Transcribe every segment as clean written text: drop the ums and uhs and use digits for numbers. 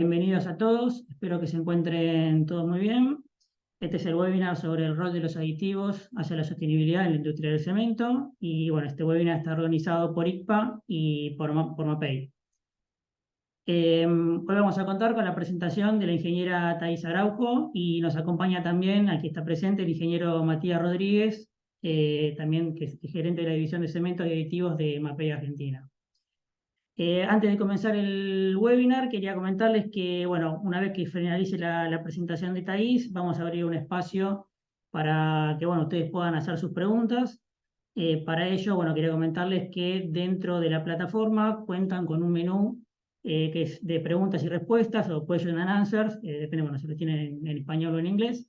Bienvenidos a todos, espero que se encuentren todos muy bien. Este es el webinar sobre el rol de los aditivos hacia la sostenibilidad en la industria del cemento. Y bueno, este webinar está organizado por ICPA y por MAPEI. Hoy vamos a contar con la presentación de la ingeniera Thais Araujo y nos acompaña también, aquí está presente, el ingeniero Matías Rodríguez, también que es gerente de la división de cementos y aditivos de MAPEI Argentina. Antes de comenzar el webinar, quería comentarles que, bueno, una vez que finalice la presentación de Thais, vamos a abrir un espacio para que, bueno, ustedes puedan hacer sus preguntas. Para ello, bueno, quería comentarles que dentro de la plataforma cuentan con un menú que es de preguntas y respuestas o question and answers, depende, bueno, si lo tienen en español o en inglés,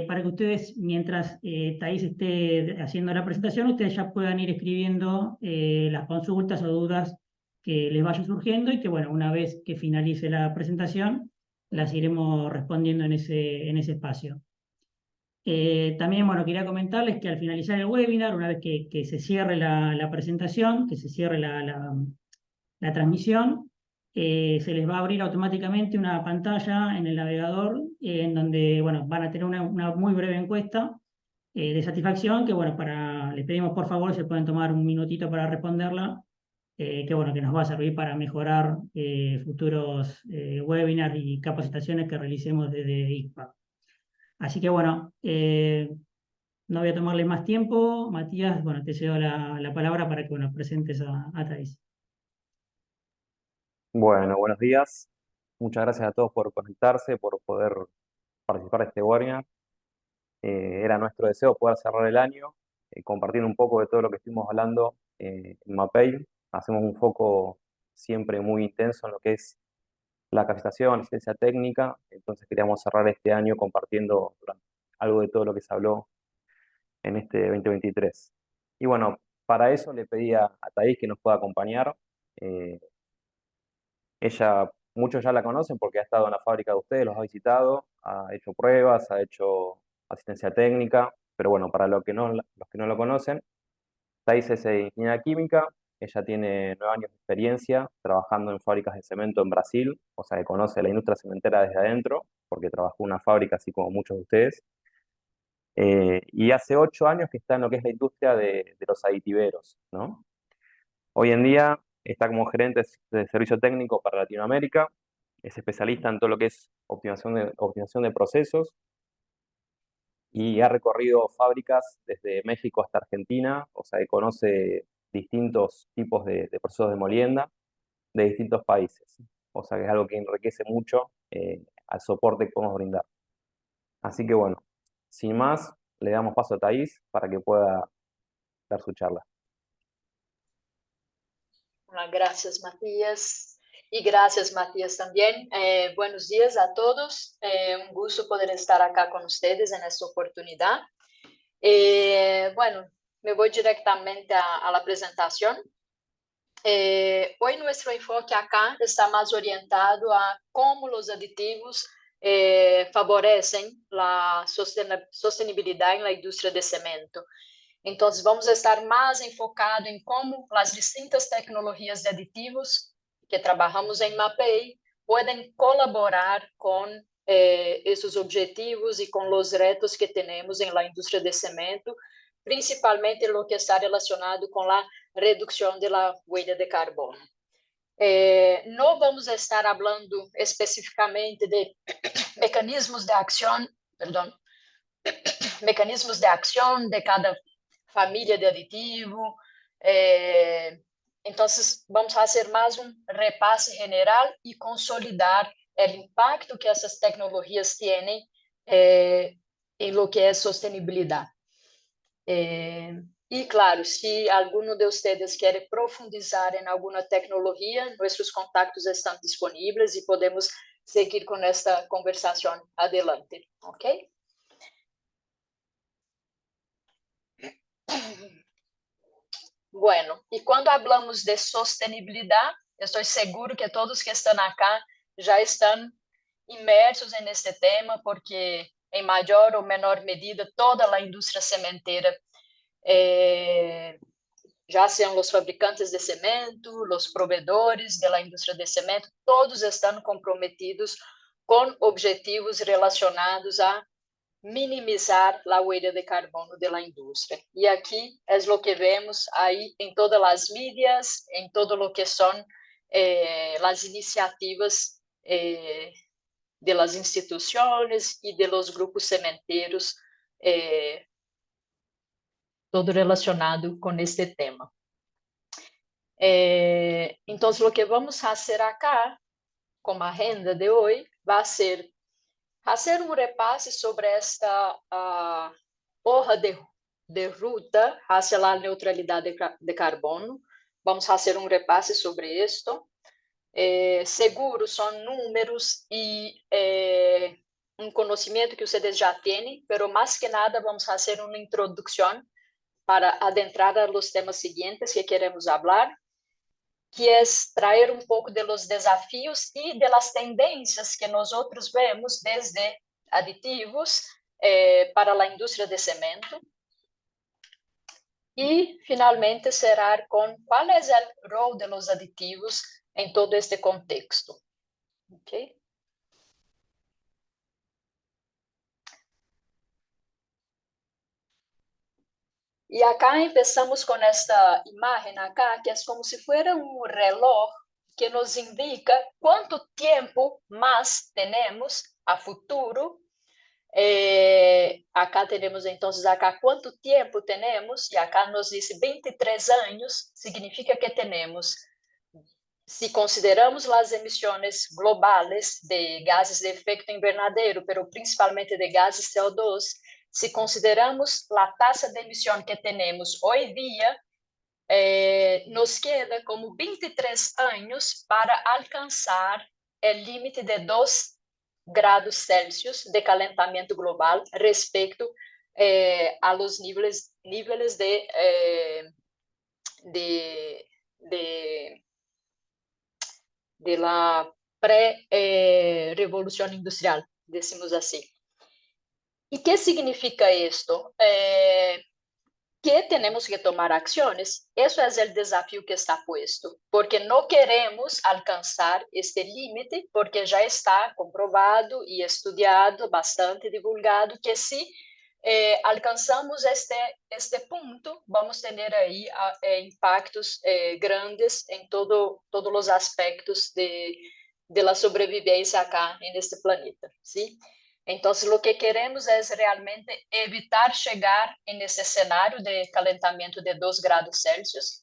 para que ustedes, mientras Thais esté haciendo la presentación, ustedes ya puedan ir escribiendo las consultas o dudas que les vaya surgiendo y que, bueno, una vez que finalice la presentación, las iremos respondiendo en ese espacio. También, bueno, quería comentarles que al finalizar el webinar, una vez que se cierre la presentación, que se cierre la transmisión, se les va a abrir automáticamente una pantalla en el navegador en donde, bueno, van a tener una muy breve encuesta de satisfacción que, bueno, les pedimos por favor si pueden tomar un minutito para responderla, que, bueno, que nos va a servir para mejorar futuros webinars y capacitaciones que realicemos desde ICPA. Así que, bueno, no voy a tomarle más tiempo. Matías, bueno, te cedo la palabra para que, bueno, presentes a Thais. Bueno, buenos días. Muchas gracias a todos por conectarse, por poder participar de este webinar. Era nuestro deseo poder cerrar el año compartiendo un poco de todo lo que estuvimos hablando en MAPEI. Hacemos un foco siempre muy intenso en lo que es la capacitación, asistencia técnica. Entonces queríamos cerrar este año compartiendo algo de todo lo que se habló en este 2023. Y bueno, para eso le pedí a Thais que nos pueda acompañar. Eh, Ella, muchos ya la conocen porque ha estado en la fábrica de ustedes, los ha visitado, ha hecho pruebas, ha hecho asistencia técnica, pero bueno, para los que no lo conocen, Thais es ingeniera química, ella tiene 9 años de experiencia trabajando en fábricas de cemento en Brasil, o sea que conoce la industria cementera desde adentro, porque trabajó en una fábrica así como muchos de ustedes. Y hace 8 años que está en lo que es la industria de los aditiveros, ¿no? Hoy en día está como gerente de servicio técnico para Latinoamérica, es especialista en todo lo que es optimización de procesos y ha recorrido fábricas desde México hasta Argentina, o sea que conoce distintos tipos de procesos de molienda de distintos países, o sea que es algo que enriquece mucho al soporte que podemos brindar. Así que bueno, sin más, le damos paso a Thais para que pueda dar su charla. Gracias, Matías. Y gracias, Matías, también. Buenos días a todos. Un gusto poder estar acá con ustedes en esta oportunidad. Bueno, me voy directamente a la presentación. Hoy nuestro enfoque acá está más orientado a cómo los aditivos favorecen la sostenibilidad en la industria de cemento. Então, vamos estar mais enfocados em como as distintas tecnologias de aditivos que trabalhamos em MAPEI podem colaborar com esses objetivos e com os retos que temos em la indústria de cemento, principalmente no que está relacionado com a redução da huella de carbono. Não vamos estar falando especificamente de mecanismos de ação, mecanismos de ação de cada família de aditivo. Então, vamos fazer mais um repasse geral e consolidar o impacto que essas tecnologias têm em lo que é sostenibilidade. E, claro, se algum de vocês quer profundizar em alguma tecnologia, nossos contatos estão disponíveis e podemos seguir com esta conversação adelante, ok? Bueno, e quando falamos de sostenibilidade, eu estou seguro que todos que estão acá já estão imersos neste tema, porque em maior ou menor medida toda a indústria cementeira já sejam os fabricantes de cimento, os provedores da indústria de cimento, todos estão comprometidos com objetivos relacionados a minimizar a huella de carbono da indústria. E aqui é o que vemos aí em todas as mídias, em todo o que são as iniciativas de las instituições e de los grupos cementeiros, todo relacionado com este tema. Então, o que vamos fazer acá, como agenda de hoje, vai ser fazer um repasse sobre esta hoja de ruta hacia a neutralidade de carbono. Vamos fazer um repasse sobre isto. Seguro são números e um conhecimento que vocês já têm, mas mais que nada vamos fazer uma introdução para adentrar a los temas seguintes que queremos falar, que é trazer um pouco de los desafios e de las tendências que nós outros vemos desde aditivos para a indústria de cimento. E, finalmente, cerrar com qual é o rol de los aditivos em todo este contexto. Ok? E acá começamos com esta imagem acá, que é como se fosse um reloj que nos indica quanto tempo mais temos a futuro. Acá temos, então, acá quanto tempo temos, e acá nos diz 23 anos, significa que temos, se consideramos as emissões globais de gases de efeito invernadeiro, mas principalmente de gases CO2, se consideramos a taxa de emissão que temos hoje em dia, nos queda como 23 anos para alcançar o limite de 2 graus Celsius de calentamento global respeito a los níveis de la pré-revolução industrial, decimos assim. E que significa isto? Que temos que tomar ações. Isso é o desafio que está posto, porque não queremos alcançar este limite, porque já está comprovado e estudado, bastante divulgado, que se alcançamos este ponto, vamos ter aí impactos grandes em todos os aspectos de la sobrevivência acá neste planeta, sim? Então, o que queremos é realmente evitar chegar nesse cenário de calentamento de 2 graus Celsius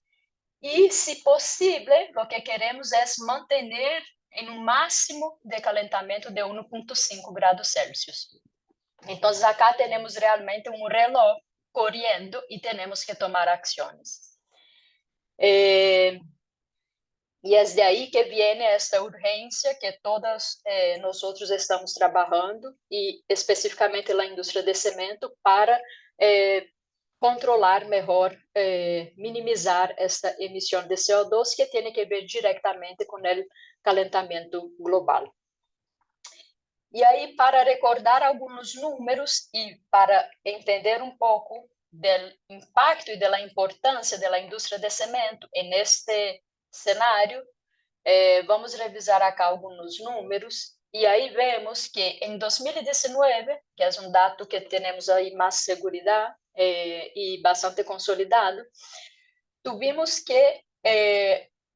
e, se possível, o que queremos é manter em um máximo de calentamento de 1,5 graus Celsius. Então, acá temos realmente um reloj correndo e temos que tomar ações. E é de aí que vem esta urgência que todas nós outros estamos trabalhando, e especificamente na indústria de cimento, para controlar melhor, minimizar esta emissão de CO2 que tem que ver diretamente com o calentamento global. E aí, para recordar alguns números e para entender um pouco do impacto e da importância da indústria de cimento neste cenário, vamos revisar acá alguns números, e aí vemos que em 2019, que é um dado que temos aí mais segurança e bastante consolidado, tivemos que,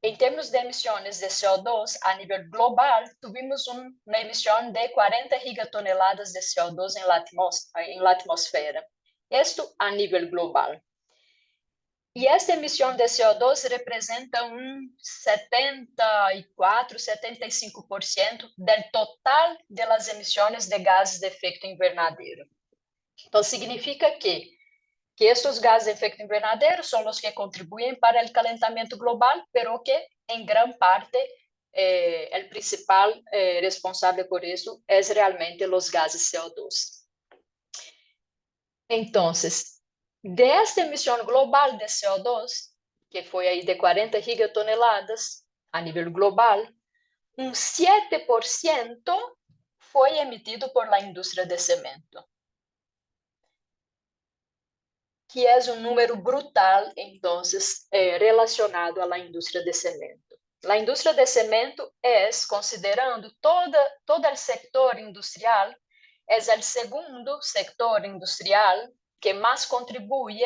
em termos de emissões de CO2 a nível global, tivemos uma emissão de 40 gigatoneladas de CO2 em la atmosfera. Isto a nível global. E esta emissão de CO2 representa 74, 75% do total das emissões de gases de efeito invernadeiro. Então, significa que esses gases de efeito invernadeiro são os que contribuem para o calentamento global, pero que, em grande parte, o principal responsável por isso é realmente os gases CO2. Então, desta emissão global de CO2, que foi aí de 40 gigatoneladas a nível global, 7% foi emitido por la indústria de cimento, que é um número brutal, então, relacionado à indústria de cemento. A indústria de cemento é, considerando todo o setor industrial, é o segundo setor industrial que mais contribui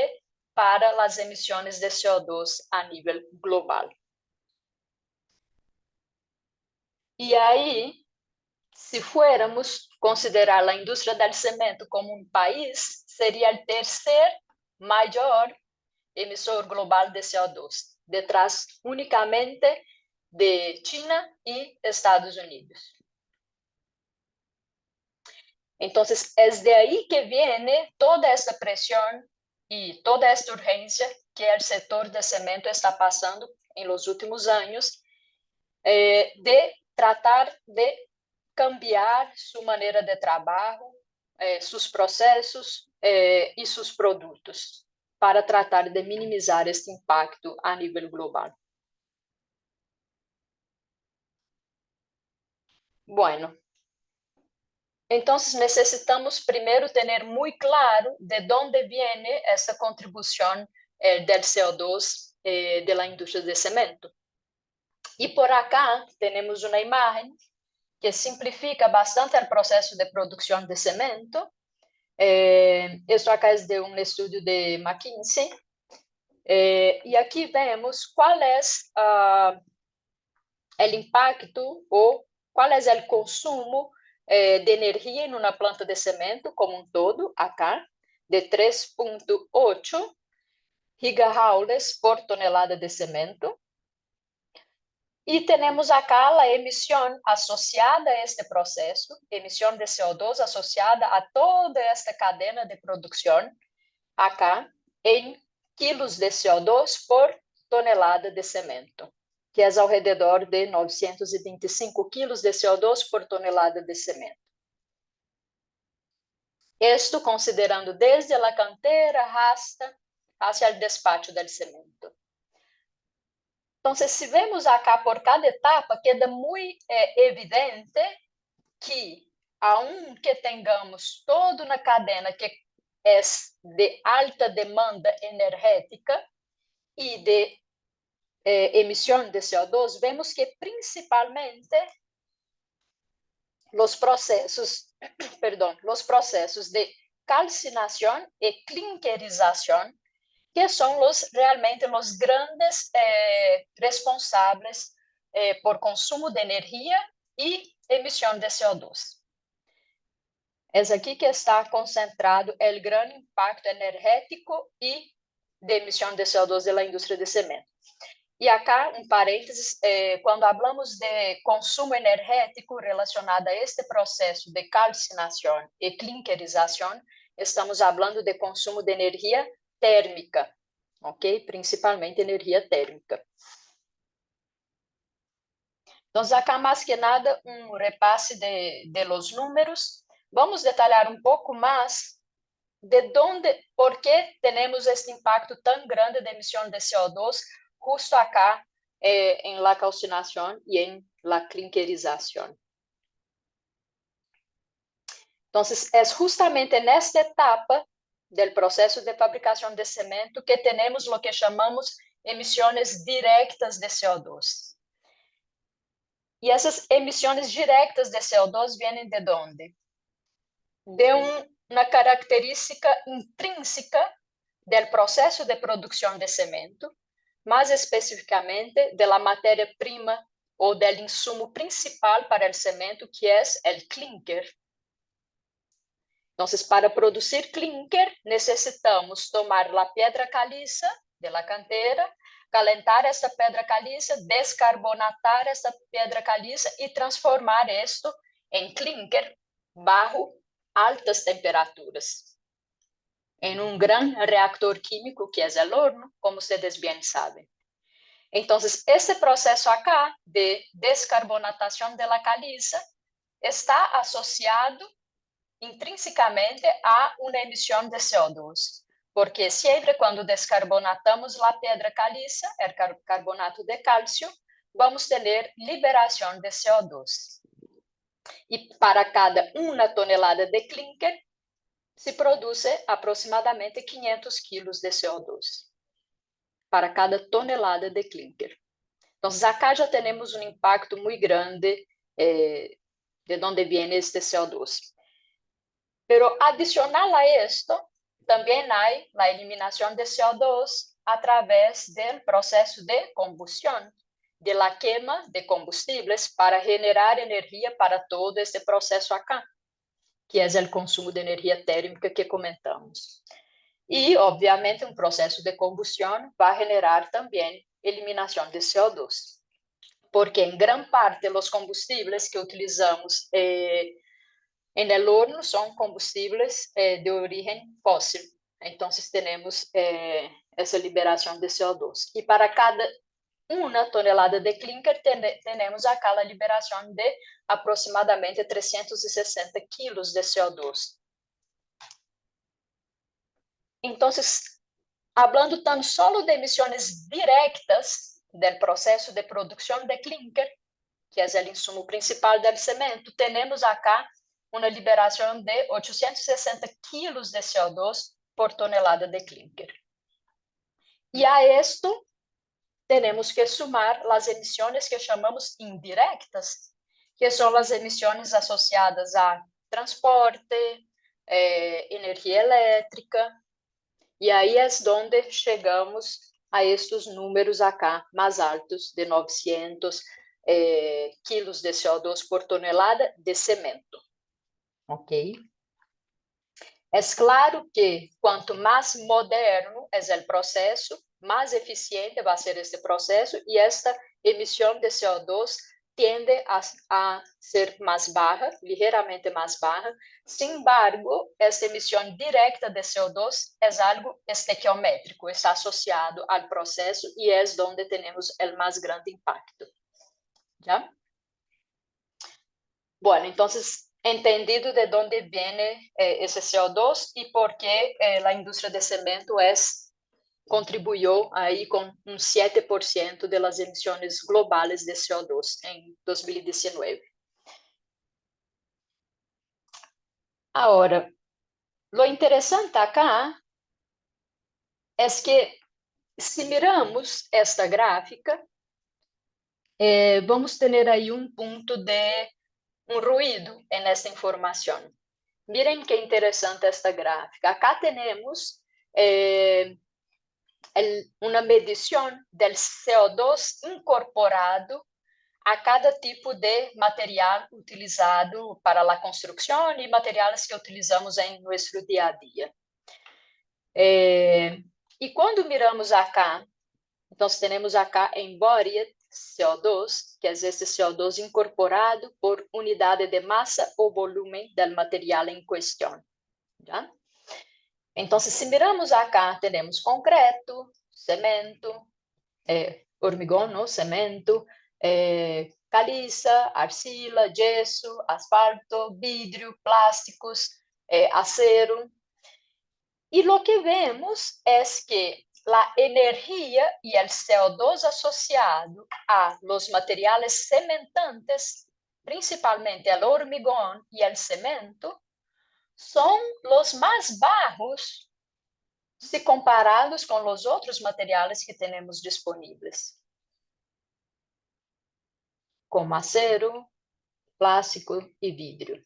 para as emissões de CO2 a nível global. E aí, se fôramos considerar a indústria do cimento como um país, seria o terceiro maior emissor global de CO2, detrás unicamente de China e Estados Unidos. Então, é de aí que vem toda essa pressão e toda esta urgência que o setor de cimento está passando em los últimos anos, de tratar de cambiar sua maneira de trabalho, seus processos e seus produtos, para tratar de minimizar este impacto a nível global. Bueno, então necessitamos primeiro ter muito claro de onde vem essa contribuição do CO2 da indústria de cimento. E por acá temos uma imagem que simplifica bastante o processo de produção de cimento. Isso acá é de um estudo de McKinsey. E aqui vemos qual é o impacto ou qual é o consumo de energia em uma planta de cimento como um todo, acá, de 3,8 gigajoules por tonelada de cimento. E temos acá a emissão associada a este processo, emissão de CO2 associada a toda esta cadeia de produção, acá, em quilos de CO2 por tonelada de cimento, que é ao redor de 925 quilos de CO2 por tonelada de cimento. Isto considerando desde a canteira hasta o despacho do cimento. Então, se vemos acá por cada etapa, queda muito evidente que, aunque tenhamos toda uma cadeia que é de alta demanda energética e de emissão de CO2, vemos que principalmente os processos de calcinação e clinkerização, que são realmente os grandes responsáveis por consumo de energia e emissão de CO2. É aqui que está concentrado o grande impacto energético e de emissão de CO2 da indústria de cimento. E acá, um parênteses, quando falamos de consumo energético relacionado a este processo de calcinação e clinkerização, estamos falando de consumo de energia térmica, ok? Principalmente energia térmica. Então, acá mais que nada, repasse de los números. Vamos detalhar um pouco mais por que temos este impacto tão grande de emissão de CO2 justo acá em la calcinação e em la clinkerização. Então, é justamente nesta etapa do processo de fabricação de cimento que temos o que chamamos emissões diretas de CO2. E essas emissões diretas de CO2 vêm de onde? De uma característica intrínseca do processo de produção de cimento, mais especificamente da matéria-prima ou do insumo principal para o cimento, que é o clinker. Então, para produzir clinker, necessitamos tomar a pedra caliça de la canteira, calentar esta pedra caliça, descarbonatar esta pedra caliça e transformar isto em clinker bajo altas temperaturas, em um grande reactor químico que é o horno, como vocês bem sabem. Então, esse processo acá de descarbonatação de la caliça está associado intrinsecamente a uma emissão de CO2, porque sempre quando descarbonatamos a pedra caliça, o carbonato de cálcio, vamos ter liberação de CO2. E para cada 1 tonelada de clinker, se produce aproximadamente 500 quilos de CO2 para cada tonelada de clinker. Então, acá já temos um impacto muito grande de onde vem este CO2. Pero adicional a esto, también hay la eliminación de CO2 a través del proceso de combustión, de la quema de combustibles para generar energia para todo este proceso acá, que es el consumo de energia térmica que comentamos. E, obviamente, um processo de combustão vai generar também eliminação de CO2, porque em grande parte os combustíveis que utilizamos en el horno são combustíveis de origem fóssil. Então, temos essa liberação de CO2. E para cada uma tonelada de clinker, temos acá a liberação de aproximadamente 360 quilos de CO2. Então, hablando tan solo de emisiones directas del proceso de producción de clinker, que es el insumo principal del cemento, tenemos acá una liberación de 860 kilos de CO2 por tonelada de clinker. Y a esto tenemos que sumar las emisiones que llamamos indirectas, que son las emisiones asociadas a transporte, energia elétrica. E aí é onde chegamos a estes números acá mais altos, de 900 quilos de CO2 por tonelada de cemento. Ok? É claro que quanto mais moderno é o processo, mais eficiente vai ser este processo e esta emissão de CO2 tende a ser mais baixa, ligeiramente mais baixa. Sin embargo, esta emissão direta de CO2 é algo estequiométrico, está associado ao processo e é onde temos o mais grande impacto. ¿Ya? Bueno, então, entendido de onde vem esse CO2 e por que a indústria de cemento contribuyó ahí con un 7% de las emisiones globales de CO2 en 2019. Ahora, lo interesante acá es que si miramos esta gráfica, vamos tener ahí un punto de un ruido en esta información. Miren qué interesante esta gráfica. Acá tenemos uma medição do CO2 incorporado a cada tipo de material utilizado para a construção e materiais que utilizamos em nosso dia a dia. E quando miramos acá, então temos acá embodied CO2, que é esse CO2 incorporado por unidade de massa ou volume do material em questão. Já? Então, se miramos acá, temos concreto, cemento, hormigão, não? Cemento, caliça, arcila, gesso, asfalto, vidro, plásticos, acero. E o que vemos é que a energia e o CO2 associado a los materiales cementantes, principalmente o hormigão e o cemento, são os mais baixos se comparados com os outros materiais que temos disponíveis, como acero, plástico e vidro.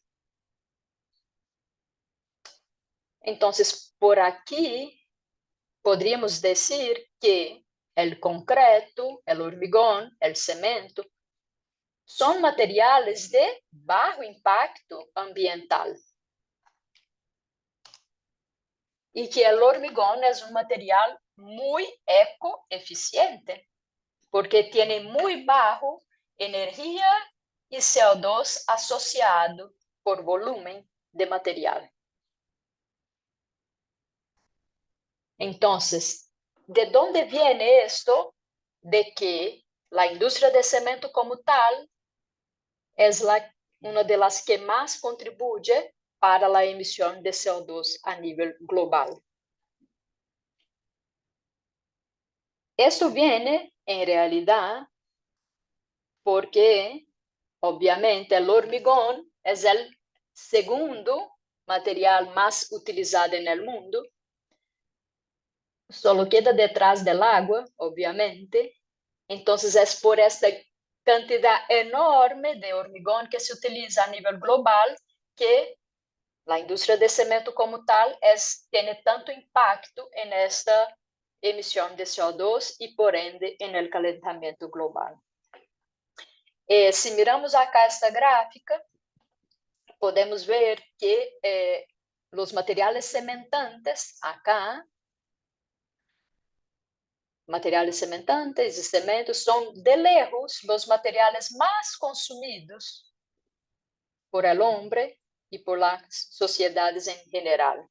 Então, por aqui, poderíamos dizer que o concreto, o hormigão, o cemento, são materiais de baixo impacto ambiental. E que o hormigão é um material muito ecoeficiente, porque tem muito baixo energia e CO2 associado por volume de material. Então, de onde vem isto de que a indústria de cemento como tal é uma das que mais contribui para a emissão de CO2 a nível global? Isso vem, em realidade, porque, obviamente, o hormigão é o segundo material más utilizado en el mundo. Solo queda detrás del agua, obviamente. Entonces es por esta cantidad enorme de hormigón que se utiliza a nivel global que la industria de cemento como tal tiene tanto impacto en esta emisión de CO2 y por ende en el calentamiento global. Si miramos acá esta gráfica, podemos ver que los materiales cementantes acá, materiales cementantes y cementos son de lejos los materiales más consumidos por el hombre y por las sociedades en general,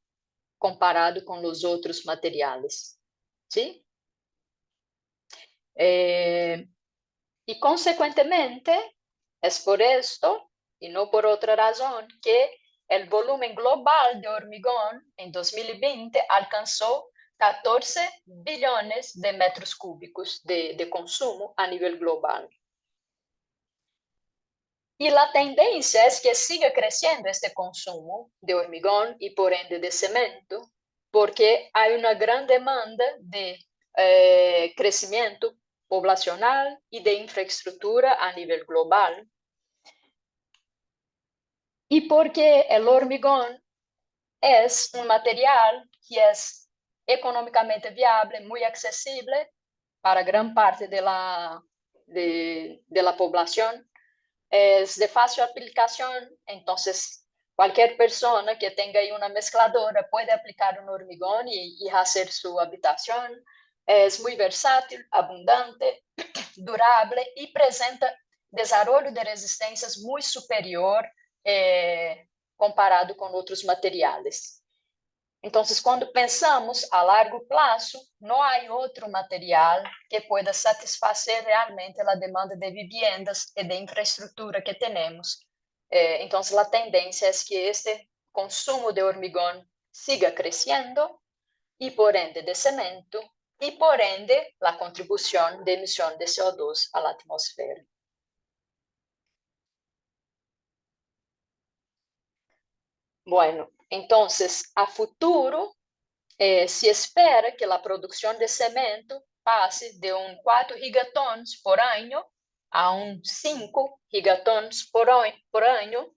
comparado con los otros materiales, ¿sí? Y consecuentemente, es por esto y no por otra razón que el volumen global de hormigón en 2020 alcanzó 14 billones de metros cúbicos de consumo a nivel global. Y la tendencia es que siga creciendo este consumo de hormigón y por ende de cemento, porque hay una gran demanda de crecimiento poblacional y de infraestructura a nivel global. Y porque el hormigón es un material que es económicamente viable, muy accesible para gran parte de la población, es de fácil aplicación, entonces cualquier persona que tenga ahí una mezcladora puede aplicar un hormigón y hacer su habitación. Es muy versátil, abundante, durable y presenta desarrollo de resistencias muy superior comparado con otros materiales. Entonces, cuando pensamos a largo plazo, no hay otro material que pueda satisfacer realmente la demanda de viviendas y de infraestructura que tenemos. Entonces, la tendencia es que este consumo de hormigón siga creciendo y por ende de cemento y por ende la contribución de emisión de CO2 a la atmósfera. Bueno, entonces, a futuro, se espera que la producción de cemento pase de 4 gigatons por año a 5 gigatons por año,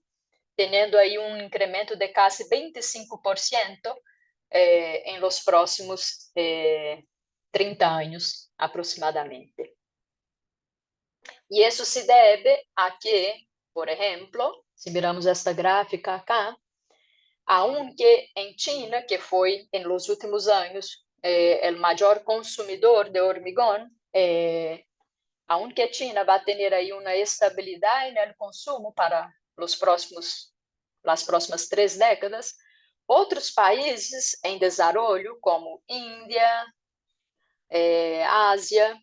teniendo ahí un incremento de casi 25% en los próximos 30 años aproximadamente. Y eso se debe a que, por ejemplo, si miramos esta gráfica acá, aunque en China, que fue en los últimos años el mayor consumidor de hormigón, aunque China va a tener ahí una estabilidad en el consumo para las próximas 3 décadas, otros países en desarrollo como India, Asia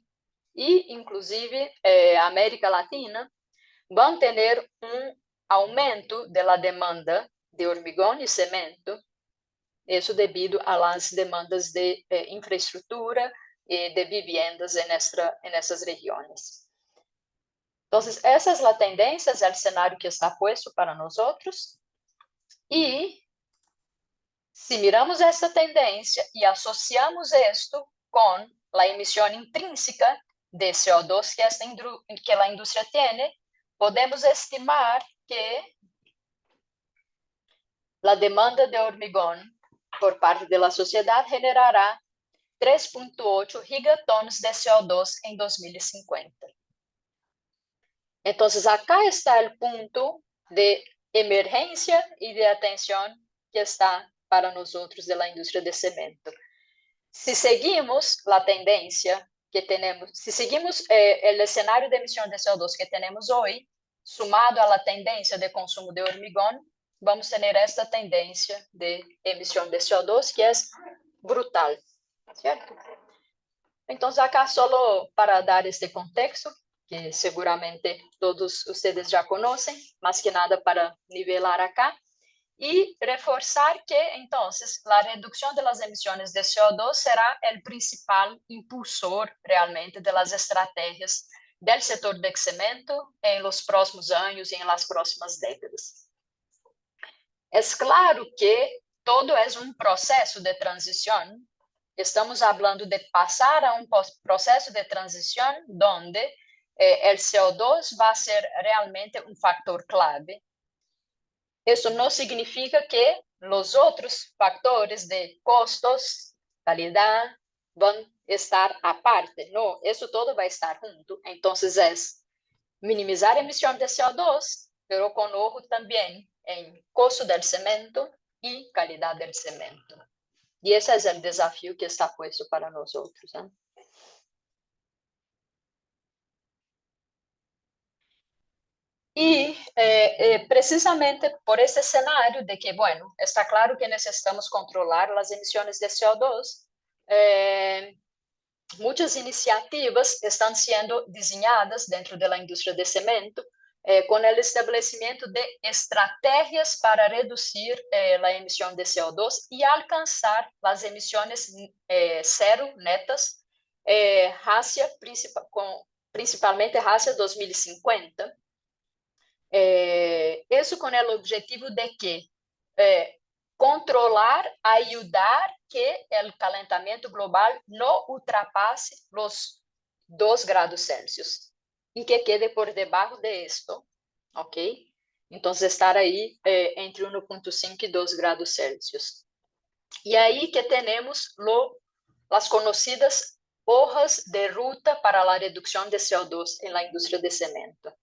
e inclusive América Latina van a tener un aumento de la demanda de hormigón y cemento, eso debido a las demandas de infraestructura y de viviendas en estas regiones. Entonces, esa es la tendencia, es el escenario que está puesto para nosotros. Y si miramos esta tendencia y asociamos esto con la emisión intrínseca de CO2 que la industria tiene, podemos estimar que la demanda de hormigón por parte de la sociedad generará 3.8 gigatons de CO2 en 2050. Entonces, acá está el punto de emergencia y de atención que está para nosotros de la industria de cemento. Si seguimos la tendencia que tenemos, si seguimos el escenario de emisión de CO2 que tenemos hoy, sumado a la tendencia de consumo de hormigón, vamos a tener esta tendencia de emisión de CO2 que es brutal, ¿cierto? Entonces, acá solo para dar este contexto, que seguramente todos ustedes ya conocen, más que nada para nivelar acá, y reforzar que, entonces, la reducción de las emisiones de CO2 será el principal impulsor realmente de las estrategias del sector de cemento en los próximos años y en las próximas décadas. es claro que todo es un proceso de transición. Estamos hablando de pasar a un proceso de transición donde el CO2 va a ser realmente un factor clave. Eso no significa que los otros factores de costos, calidad, van a estar aparte. No, eso todo va a estar junto. Entonces es minimizar emisión de CO2, pero con ojo también en costo del cemento y calidad del cemento. Y ese es el desafío que está puesto para nosotros, ¿eh? Y precisamente por ese escenario de que, bueno, está claro que necesitamos controlar las emisiones de CO2, muchas iniciativas están siendo diseñadas dentro de la industria de cemento con el establecimiento de estrategias para reducir la emisión de CO2 y alcanzar las emisiones cero netas principalmente hacia 2050. Isso com o objetivo de que controlar, ayudar que o calentamento global não ultrapasse os 2 graus Celsius e que quede por debaixo de esto, ok? Então, estar aí entre 1,5 e 2 graus Celsius. E aí que temos as conhecidas hojas de ruta para a redução de CO2 na indústria de cemento.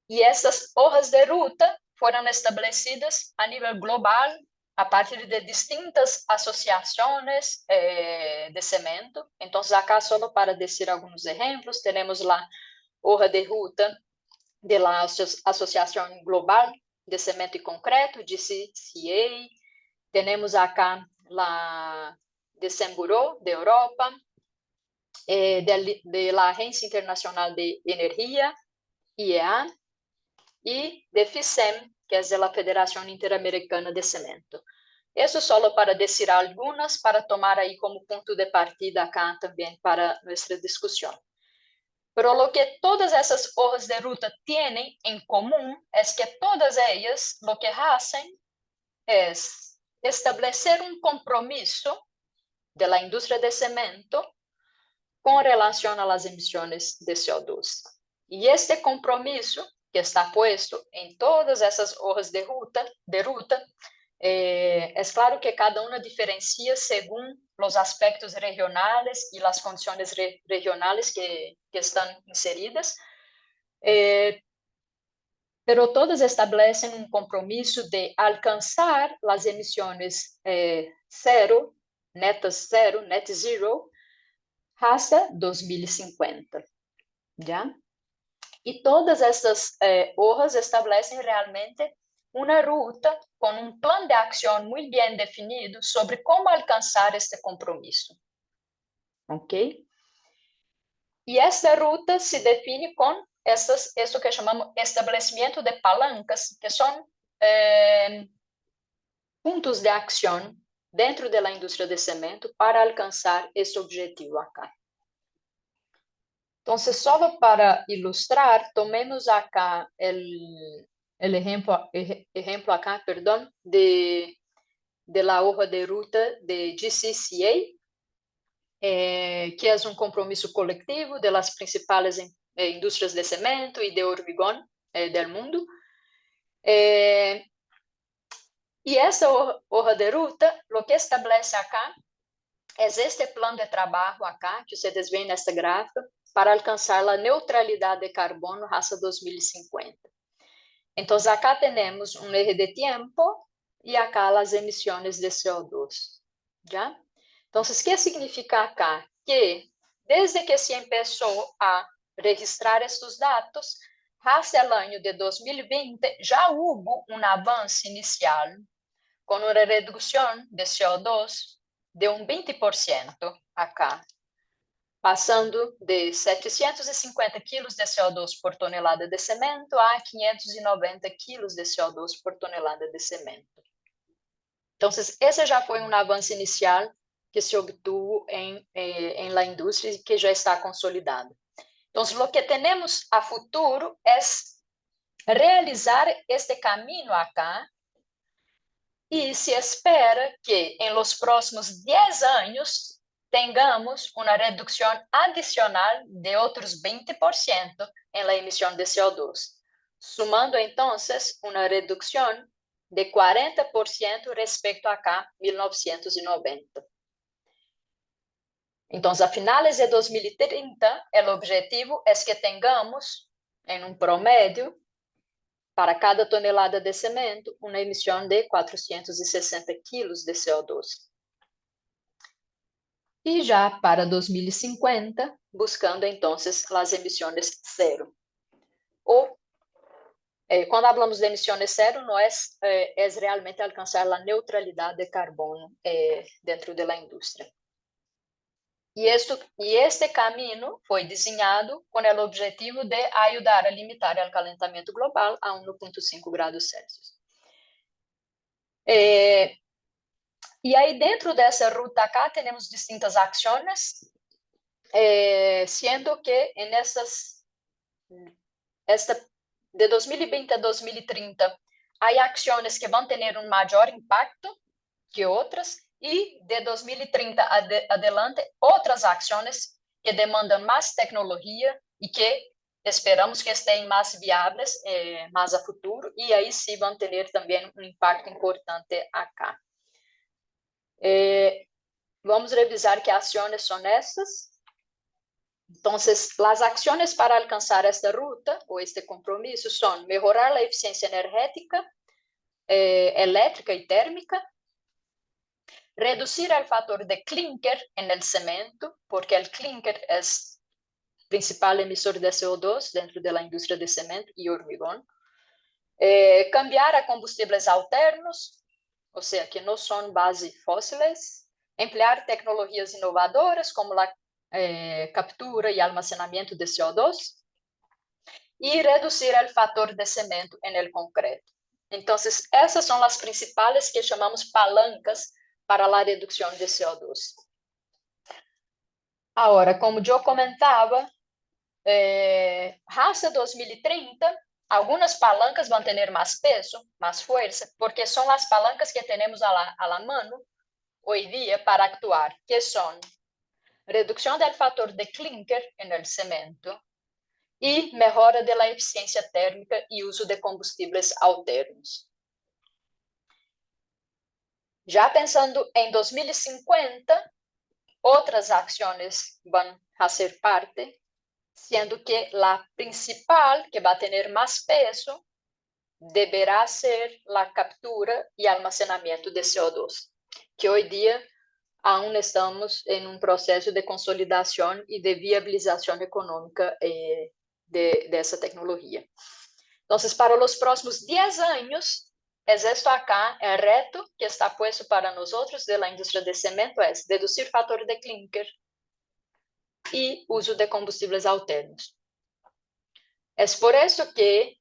E essas hojas de ruta foram estabelecidas a nível global a partir de distintas associações de cemento. Então, acá, só para dizer alguns exemplos, temos a hoja de ruta da Associação Global de Cemento e Concreto, GCCA. Temos acá a de Cembureau, da Europa, da Agência Internacional de Energia, IEA, e de FICEM, que é a Federação Interamericana de Cemento. Isso só para dizer algumas, para tomar aí como ponto de partida acá também para nossa discussão. Pero lo que todas essas hojas de ruta têm em comum é que todas elas lo que hacen é estabelecer um compromisso de la indústria de cemento com relação a las emissões de CO2. E este compromisso que está puesto em todas essas hojas de ruta, é claro que cada uma diferencia según os aspectos regionais e as condições regionais que estão inseridas, pero todas estabelecem um compromisso de alcançar as emissões net zero, hasta 2050, ¿ya? E todas essas hojas estabelecem realmente uma ruta com um plano de ação muito bem definido sobre como alcançar este compromisso, ok? E esta ruta se define com isso que chamamos estabelecimento de palancas, que são pontos de ação dentro da indústria de cemento para alcançar este objetivo acá. Então, só para ilustrar, tomemos acá o exemplo acá, perdão, de la hoja de ruta de GCCA, que é um compromisso coletivo de las principais indústrias de cemento e de hormigón do mundo. E essa hoja de ruta, o que estabelece acá, é este plano de trabalho acá, que vocês veem nesta gráfica, para alcançar a neutralidade de carbono hasta 2050. Então, acá temos um eje de tempo e acá as emissões de CO2. ¿Ya? Então, o que significa acá? Que desde que se começou a registrar estes dados, hasta o ano de 2020, já houve um avanço inicial com uma redução de CO2 de 20% acá, passando de 750 quilos de CO2 por tonelada de cemento a 590 quilos de CO2 por tonelada de cemento. Então, esse já foi um avanço inicial que se obtuvo em la indústria e que já está consolidado. Então, o que temos a futuro é realizar este caminho acá y se espera que en los próximos 10 años tengamos una reducción adicional de otros 20% en la emisión de CO2, sumando entonces una reducción de 40% respecto a acá 1990. Entonces, a finales de 2030, el objetivo es que tengamos, en un promedio, para cada tonelada de cemento, una emisión de 460 kilos de CO2. Y ya para 2050, buscando entonces las emisiones cero. O, cuando hablamos de emisiones cero, no es realmente alcanzar la neutralidad de carbono dentro de la industria. E este caminho foi desenhado com o objetivo de ajudar a limitar o calentamento global a 1,5 graus Celsius. E aí, dentro dessa ruta acá, temos distintas ações, sendo que de 2020 a 2030, há ações que vão ter maior impacto que outras, e de 2030 adelante, outras ações que demandam mais tecnologia e que esperamos que estejam mais viáveis mais a futuro, e aí sim vão ter também um impacto importante acá. Vamos revisar que ações são essas. Então, as ações para alcançar esta ruta, ou este compromisso, são melhorar a eficiência energética, elétrica e térmica, reducir el factor de clinker en el cemento, porque el clinker es principal emisor de CO2 dentro de la industria de cemento y hormigón. Cambiar a combustibles alternos, o sea, que no son base fósiles. Emplear tecnologías innovadoras como la captura y almacenamiento de CO2. Y reducir el factor de cemento en el concreto. Entonces, esas son las principales que llamamos palancas para a redução de CO2. Agora, como eu comentava, hasta 2030, algumas palancas vão ter mais peso, mais força, porque são as palancas que temos a la mano hoje dia para actuar, que são redução do fator de clinker no cemento e melhora da eficiência térmica e uso de combustíveis alternos. Já pensando em 2050, outras ações vão fazer parte, sendo que a principal, que vai ter mais peso, deverá ser a captura e almacenamento de CO2, que hoje dia ainda estamos em um processo de consolidação e de viabilização econômica dessa tecnologia. Então, para os próximos 10 anos, esto acá, el reto que está puesto para nosotros de la industria de cemento es reducir factor de clinker y uso de combustibles alternos. Es por eso que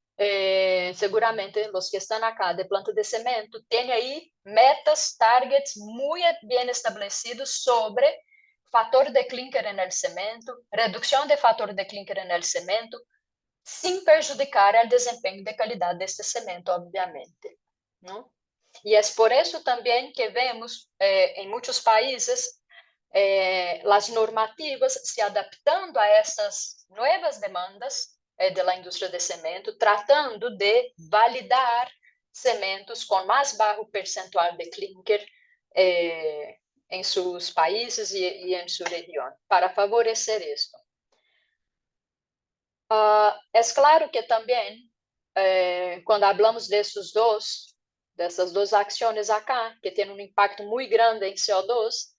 seguramente los que están acá de planta de cemento tienen ahí metas, targets muy bien establecidos sobre factor de clinker en el cemento, reducción de factor de clinker en el cemento, sin perjudicar el desempeño de calidad de este cemento, obviamente. ¿No? Y es por eso también que vemos en muchos países las normativas se adaptando a estas nuevas demandas de la industria de cemento, tratando de validar cementos con más bajo percentual de clinker en sus países y en su región, para favorecer esto. Es claro que también, cuando hablamos de dessas duas ações acá, que têm um impacto muito grande em CO2,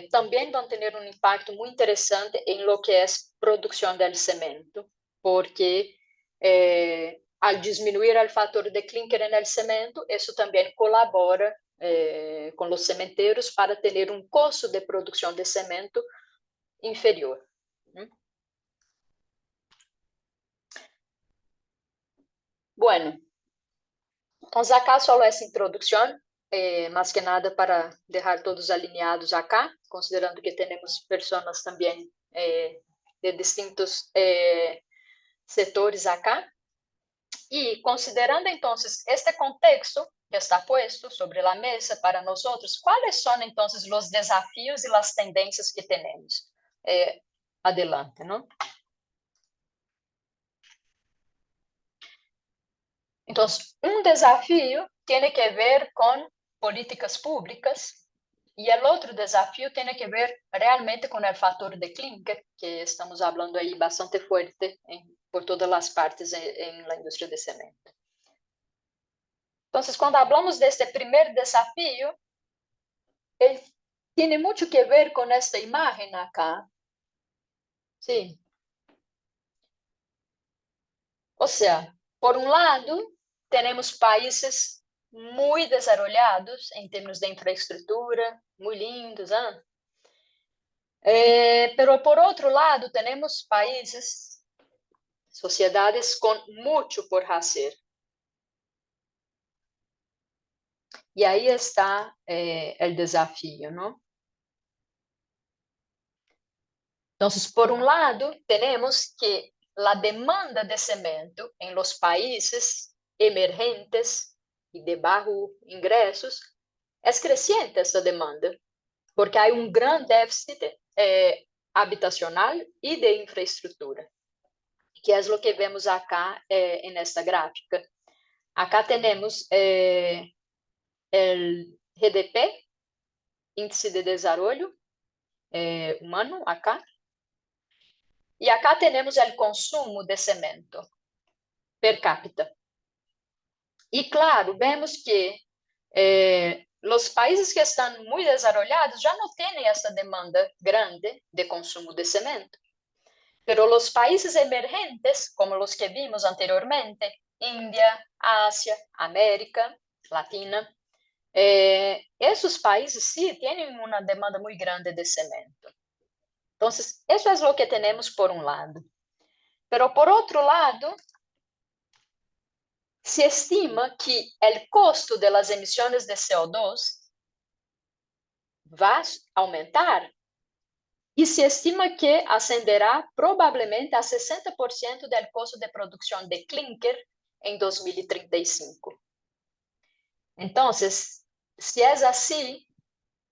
também vão ter um impacto muito interessante em lo que é produção do cemento, porque ao diminuir o fator de clinker no cemento, isso também colabora com os cementeiros para ter um custo de produção de cemento inferior. Bueno, entonces acá solo essa introdução, mais que nada para deixar todos alinhados acá, considerando que temos pessoas também de distintos setores acá. Y considerando entonces este contexto que está puesto sobre la mesa para nosotros, ¿cuáles son entonces los desafíos y las tendencias que tenemos? Adelante, ¿no? Entonces, un desafío tiene que ver con políticas públicas y el otro desafío tiene que ver realmente con el factor de clinker, que estamos hablando ahí bastante fuerte por todas las partes en la industria de cemento. Entonces, cuando hablamos de este primer desafío, él tiene mucho que ver con esta imagen acá. Sí. O sea, por un lado, tenemos países muy desarrollados en términos de infraestructura, muy lindos, ¿eh? Pero por otro lado, tenemos países, sociedades con mucho por hacer. Y ahí está el desafío, ¿no? Entonces, por un lado, tenemos que la demanda de cemento en los países emergentes y de bajos ingresos es creciente esta demanda, porque hay un gran déficit habitacional y de infraestructura, que es lo que vemos acá en esta gráfica. Acá tenemos el GDP, Índice de Desarrollo Humano, acá. Y acá tenemos el consumo de cemento per cápita. Y claro, vemos que los países que están muy desarrollados ya no tienen esta demanda grande de consumo de cemento. Pero los países emergentes, como los que vimos anteriormente, India, Asia, América Latina, esos países sí tienen una demanda muy grande de cemento. Entonces, eso es lo que tenemos por un lado. Pero por otro lado, se estima que el costo de las emisiones de CO2 va a aumentar y se estima que ascenderá probablemente a 60% del costo de producción de clinker en 2035. Entonces, si es así,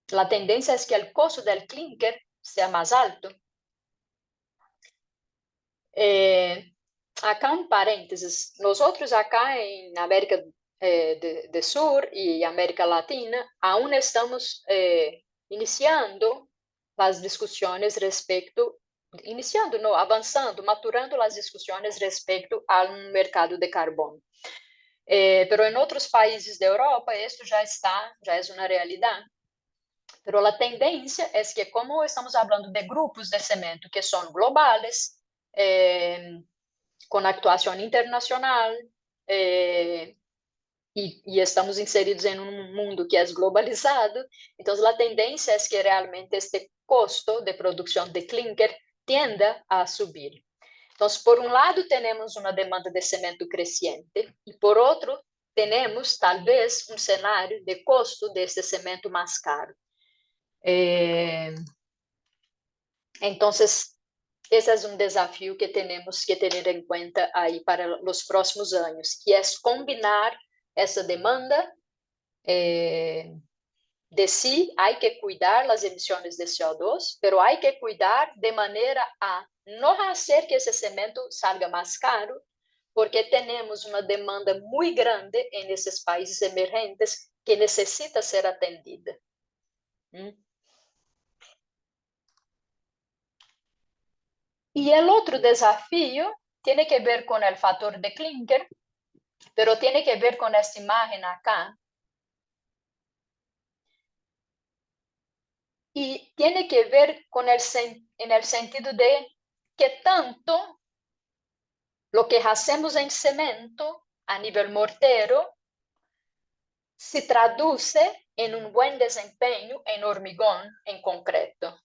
la tendencia es que el costo del clinker sea más alto. Acá un paréntesis, nosotros acá en América de Sur y América Latina aún estamos iniciando las discusiones respecto, iniciando, no, avanzando, maturando las discusiones respecto al mercado de carbono. Pero en otros países de Europa esto ya es una realidad. Pero la tendencia es que como estamos hablando de grupos de cemento que son globales, con actuación internacional, y estamos inseridos en un mundo que es globalizado, entonces la tendencia es que realmente este costo de producción de clinker tienda a subir. Entonces, por un lado tenemos una demanda de cemento creciente y por otro tenemos tal vez un escenario de costo de este cemento más caro. Entonces, ese es un desafío que tenemos que tener en cuenta ahí para los próximos años, que es combinar esa demanda. De sí, hay que cuidar las emisiones de CO2, pero hay que cuidar de manera a no hacer que ese cemento salga más caro, porque tenemos una demanda muy grande en esos países emergentes que necesita ser atendida. Y el otro desafío tiene que ver con el factor de clinker, pero tiene que ver con esta imagen acá. Y tiene que ver con en el sentido de que tanto lo que hacemos en cemento a nivel mortero se traduce en un buen desempeño en hormigón en concreto,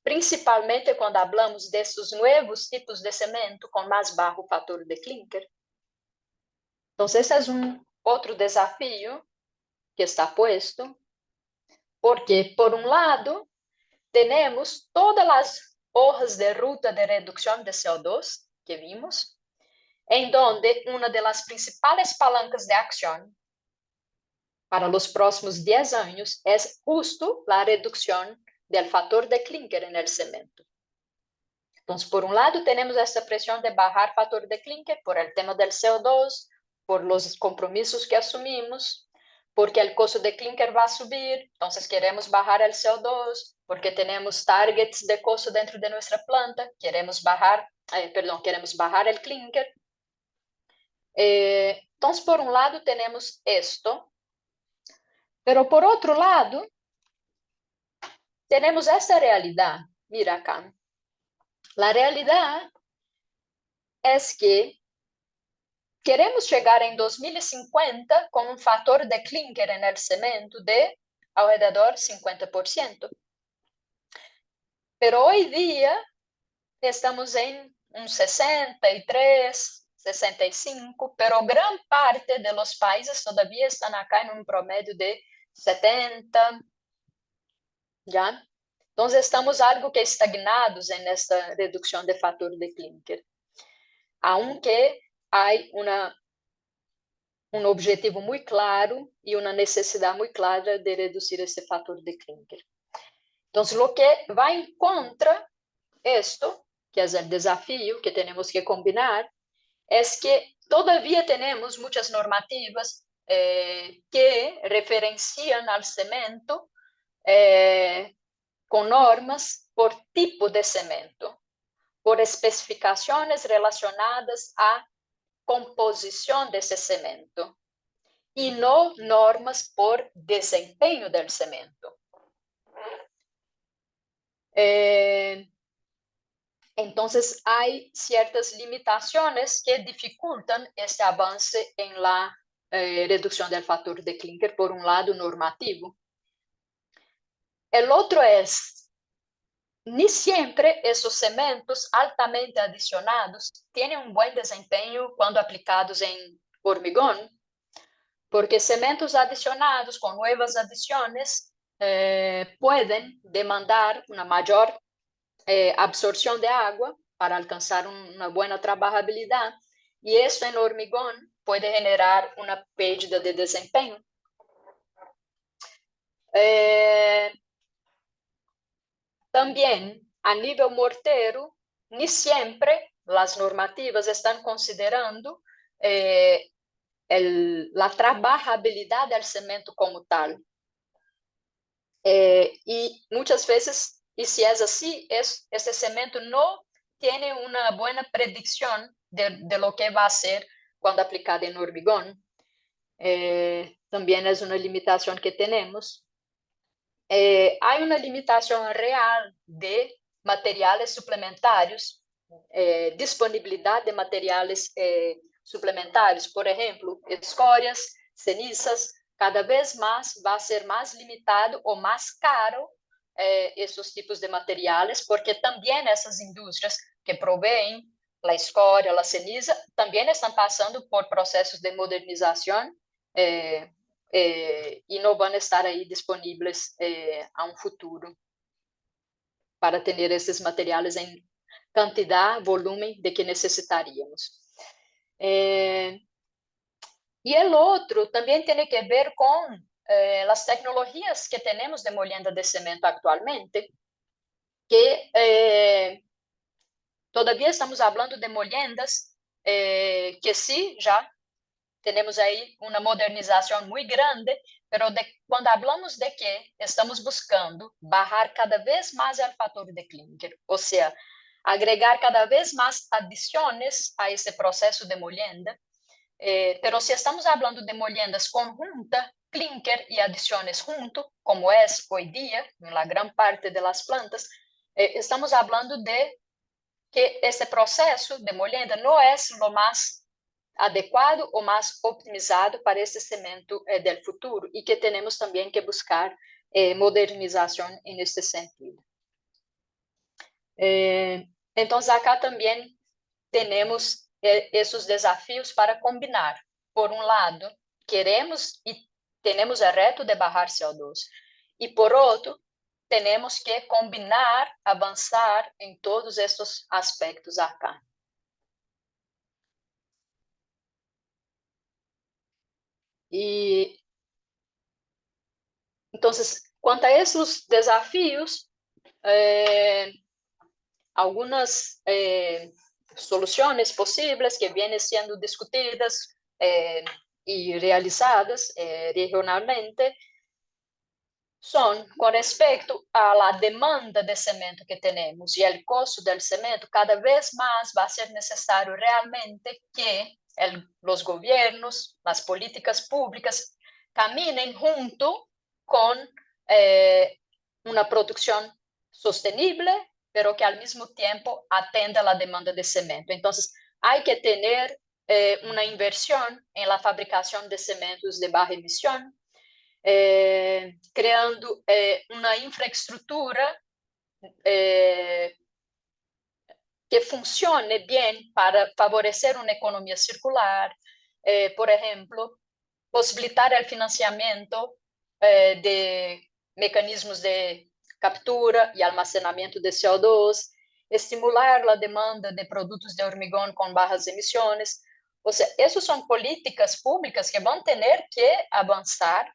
principalmente cuando hablamos de estos nuevos tipos de cemento con más bajo factor de clinker. Entonces, ese es un otro desafío que está puesto, porque por un lado tenemos todas las hojas de ruta de reducción de CO2 que vimos, en donde una de las principales palancas de acción para los próximos 10 años es justo la reducción del factor de clinker en el cemento. Entonces, por un lado, tenemos esta presión de bajar factor de clinker por el tema del CO2, por los compromisos que asumimos, porque el costo de clinker va a subir, entonces queremos bajar el CO2, porque tenemos targets de costo dentro de nuestra planta, queremos bajar el clinker. Entonces, por un lado, tenemos esto, pero por otro lado, tenemos esta realidad. Mira acá. La realidad es que queremos llegar en 2050 con un factor de clinker en el cemento de alrededor 50%. Pero hoy día estamos en un 63, 65, pero gran parte de los países todavía están acá en un promedio de 70, ¿ya? Entonces estamos algo que estagnados en esta reducción de factor de clinker. Aunque hay un objetivo muy claro y una necesidad muy clara de reducir ese factor de clinker. Entonces, lo que va en contra esto, que es el desafío que tenemos que combinar, es que todavía tenemos muchas normativas que referencian al cemento con normas por tipo de cemento, por especificaciones relacionadas a composición de ese cemento y no normas por desempeño del cemento. Entonces, hay ciertas limitaciones que dificultan este avance en la reducción del factor de clinker, por un lado normativo. El otro es, ni siempre esos cementos altamente adicionados tienen un buen desempeño cuando aplicados en hormigón, porque cementos adicionados con nuevas adiciones pueden demandar una mayor absorción de agua para alcanzar una buena trabajabilidad, y eso en hormigón puede generar una pérdida de desempeño. También a nivel mortero, ni siempre las normativas están considerando la trabajabilidad del cemento como tal. Y muchas veces, y si es así, este cemento no tiene una buena predicción de lo que va a ser cuando aplicado en hormigón. También es una limitación que tenemos. Hay una limitación real de materiales suplementarios, disponibilidad de materiales suplementarios, por ejemplo, escorias, cenizas. Cada vez más va a ser más limitado o más caro esos tipos de materiales, porque también esas industrias que proveen la escoria, la ceniza, también están pasando por procesos de modernización y no van a estar ahí disponibles a un futuro para tener esses materiales en cantidad, volumen de que necesitaríamos. Y el otro también tiene que ver con las tecnologías que tenemos de molienda de cemento actualmente, que todavía estamos hablando de moliendas que sí, ya tenemos ahí una modernización muy grande, pero cuando hablamos de que estamos buscando bajar cada vez más el factor de clinker, o sea, agregar cada vez más adiciones a ese proceso de molienda, pero si estamos hablando de moliendas conjunta, clinker y adiciones junto, como es hoy día en la gran parte de las plantas, estamos hablando de que este proceso de molienda no es lo más adequado o más optimizado para este cemento del futuro, y que tenemos también que buscar modernización en este sentido. Entonces, acá también tenemos esos desafíos para combinar. Por un lado, queremos y tenemos el reto de bajar CO2, y por otro, tenemos que combinar, avanzar en todos estos aspectos acá. E, então, quanto a esses desafios, algumas soluções possíveis que vêm sendo discutidas e realizadas regionalmente são com respeito à demanda de cimento que temos e o custo do cimento. Cada vez mais vai ser necessário realmente que os governos, as políticas públicas caminhem junto com uma produção sustentável, pero que al mismo tiempo atenda a demanda de cimento. Então, há que ter uma inversión en la fabricación de cementos de baja emisión, creando una infraestructura que funcione bien para favorecer una economía circular, por ejemplo, posibilitar el financiamiento de mecanismos de captura e almacenamento de CO2, estimular a demanda de produtos de hormigão com baixas emissões. Ou seja, essas são políticas públicas que vão ter que avançar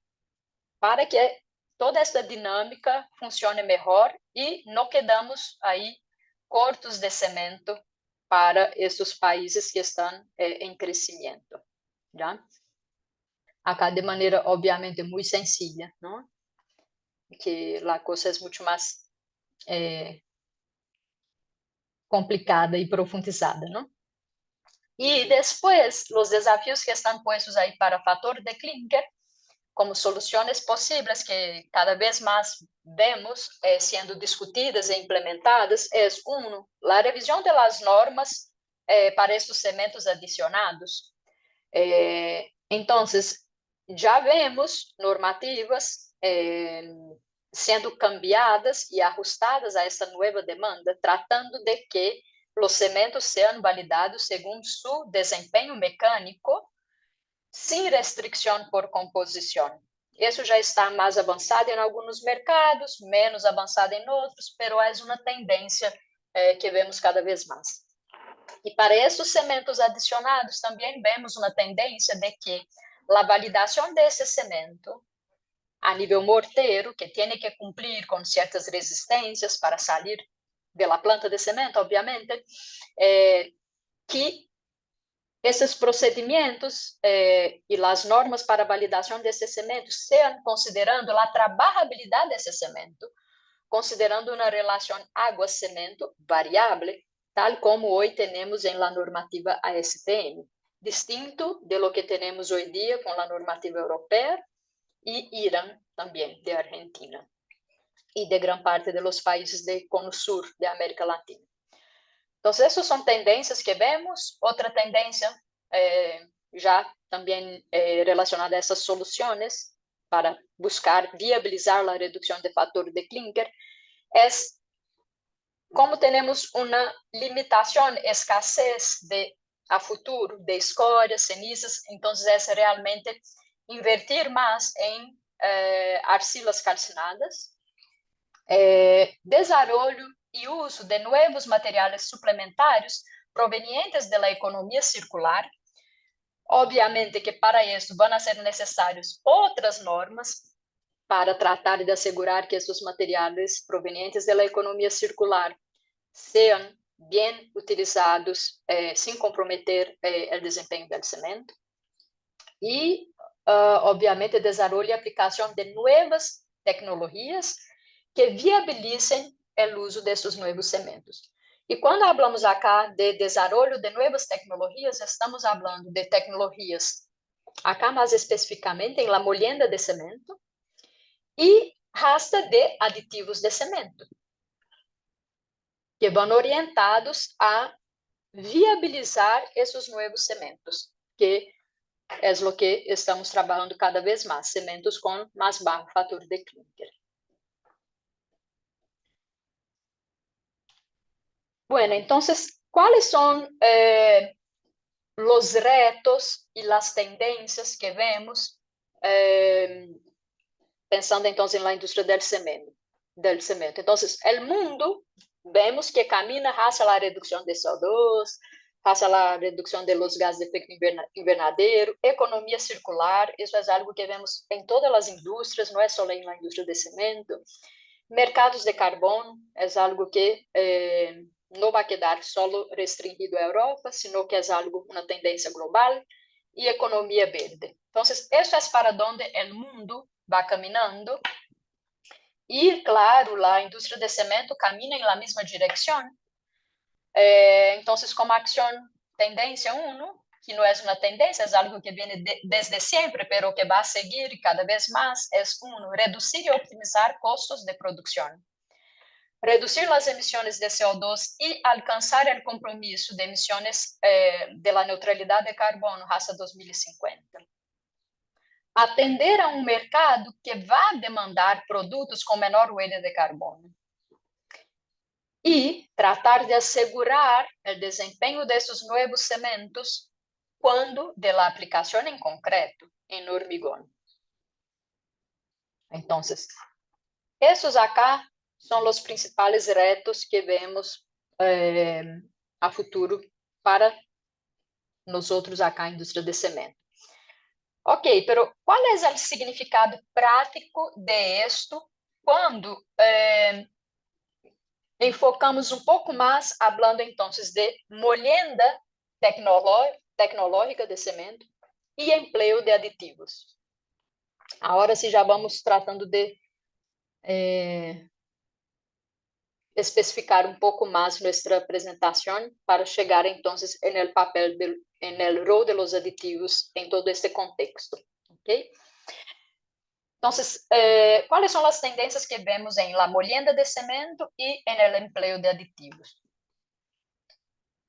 para que toda essa dinâmica funcione melhor e não quedamos aí cortos de cimento para esses países que estão em crescimento. Já? Acá de maneira, obviamente, muito sencilla, não? Que a coisa é muito mais complicada e profundizada, não? E depois, os desafios que estão postos aí para o fator de clinker, como soluções possíveis que cada vez mais vemos sendo discutidas e implementadas, é a revisão das normas para estes cementos adicionados. Então, já vemos normativas sendo cambiadas e ajustadas a essa nova demanda, tratando de que os cementos sejam validados segundo seu desempenho mecânico, sem restrição por composição. Isso já está mais avançado em alguns mercados, menos avançado em outros, mas é uma tendência que vemos cada vez mais. E para esses cementos adicionados, também vemos uma tendência de que a validação desse cemento a nível morteiro, que tem que cumprir com certas resistências para sair da planta de cimento, obviamente, que esses procedimentos e as normas para validação desse cimento sejam considerando a trabalhabilidade desse cimento, considerando uma relação água-cimento variável, tal como hoje temos em la normativa ASTM, distinto de lo que temos hoje dia com a normativa europeia e Irã também, de Argentina, e de grande parte dos países do Cono Sur de América Latina. Então, essas são tendências que vemos. Outra tendência, já também relacionada a essas soluções para buscar viabilizar a redução de fator de clinker, é como temos uma limitação, escassez a futuro de escórias, cenizas, então é realmente invertir mais em arcilas calcinadas, desenvolvimento e uso de novos materiais suplementares provenientes da economia circular. Obviamente que para isso vão ser necessárias outras normas para tratar de assegurar que esses materiais provenientes da economia circular sejam bem utilizados sem comprometer o desempenho do cimento. E, obviamente, desenvolver e aplicação de novas tecnologias que viabilizem o uso desses novos cementos. E quando falamos acá de desenvolvimento de novas tecnologias, estamos falando de tecnologias, acá mais especificamente em la molienda de cemento e rasta de aditivos de cemento, que vão orientados a viabilizar esses novos cementos, que é o que estamos trabalhando cada vez mais, cementos com mais baixo fator de clinker. Bueno, entonces, ¿cuáles son los retos y las tendencias que vemos pensando entonces en la industria del cemento? Entonces, el mundo vemos que camina hacia la reducción de CO2, hacia la reducción de los gases de efecto invernadero, economía circular, eso es algo que vemos en todas las industrias, no es solo en la industria de cemento. Mercados de carbono es algo que no va a quedar solo restringido a Europa, sino que es algo, una tendencia global, y economía verde. Entonces, eso es para donde el mundo va caminando. Y claro, la industria de cemento camina en la misma dirección. Entonces, como acción tendencia 1, que no es una tendencia, es algo que viene desde siempre, pero que va a seguir cada vez más, es 1, reducir y optimizar costos de producción. Reducir las emisiones de CO2 y alcanzar el compromiso de emisiones de la neutralidad de carbono hasta 2050. Atender a un mercado que va a demandar productos con menor huella de carbono. Y tratar de asegurar el desempeño de estos nuevos cementos cuando de la aplicación en concreto, en hormigón. Entonces, esos acá son los principales retos que vemos a futuro para nosotros acá en industria de cemento. Ok, pero ¿cuál es el significado práctico de esto cuando enfocamos um pouco mais, falando então de molienda tecnológica de cemento e emprego de aditivos? Agora sim, já vamos tratando de especificar um pouco mais nossa apresentação para chegar então no papel, no rol de los aditivos em todo este contexto, ok? Entonces, ¿cuáles son las tendencias que vemos en la molienda de cemento y en el empleo de aditivos?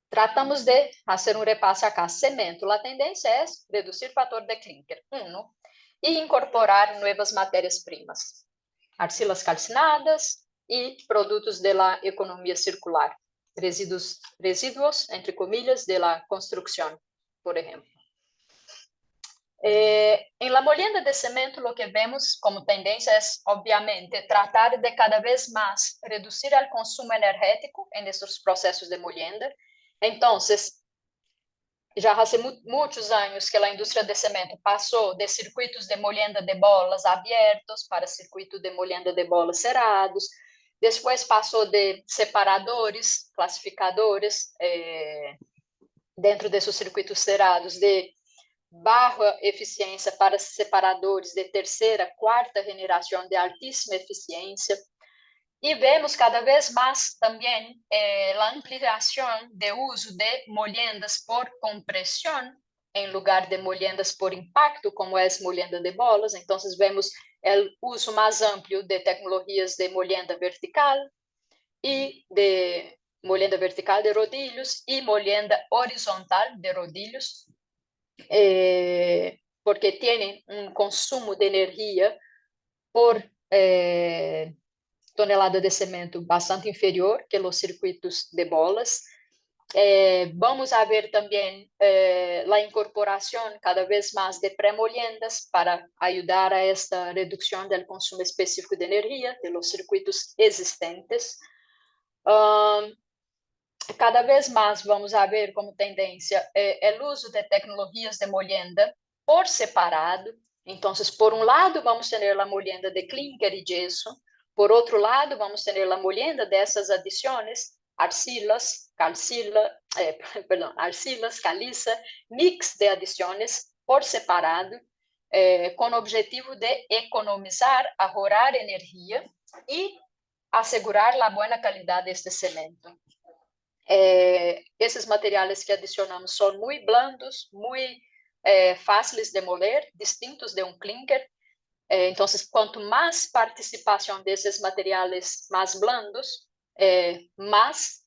Tratamos de hacer un repaso acá. Cemento, la tendencia es reducir factor de clinker, 1, y incorporar nuevas materias primas, arcilas calcinadas y productos de la economía circular, residuos, entre comillas, de la construcción, por ejemplo. En la molienda de cemento, lo que vemos como tendencia es, obviamente, tratar de cada vez más reducir el consumo energético en estos procesos de molienda. Entonces, já hace muitos anos que a indústria de cemento passou de circuitos de molienda de bolas abertos para circuito de molienda de bolas cerrados, depois passou de separadores, classificadores, dentro desses circuitos cerrados, de baixa eficiência para separadores de terceira, quarta geração de altíssima eficiência. E vemos cada vez mais também a ampliação de uso de moliendas por compressão em lugar de moliendas por impacto, como é a molienda de bolas. Então, vemos o uso mais amplo de tecnologias de molienda vertical e de molienda vertical de rodilhos e molienda horizontal de rodilhos, porque têm um consumo de energia por tonelada de cemento bastante inferior que os circuitos de bolas. Vamos a ver também a incorporação cada vez mais de pré-moliendas para ajudar a esta redução do consumo específico de energia de los circuitos existentes. Cada vez mais vamos a ver como tendência o uso de tecnologias de molienda por separado. Então, por um lado, vamos ter a molienda de clinker e gesso. Por outro lado, vamos ter a molienda dessas adições, arcilas, caliza, mix de adições por separado, com o objetivo de economizar, ahorrar energia e assegurar a boa qualidade deste cemento. Esses materiais que adicionamos são muito blandos, muito fáceis de moler, distintos de um clinker. Então, quanto mais participação desses materiais mais blandos, mais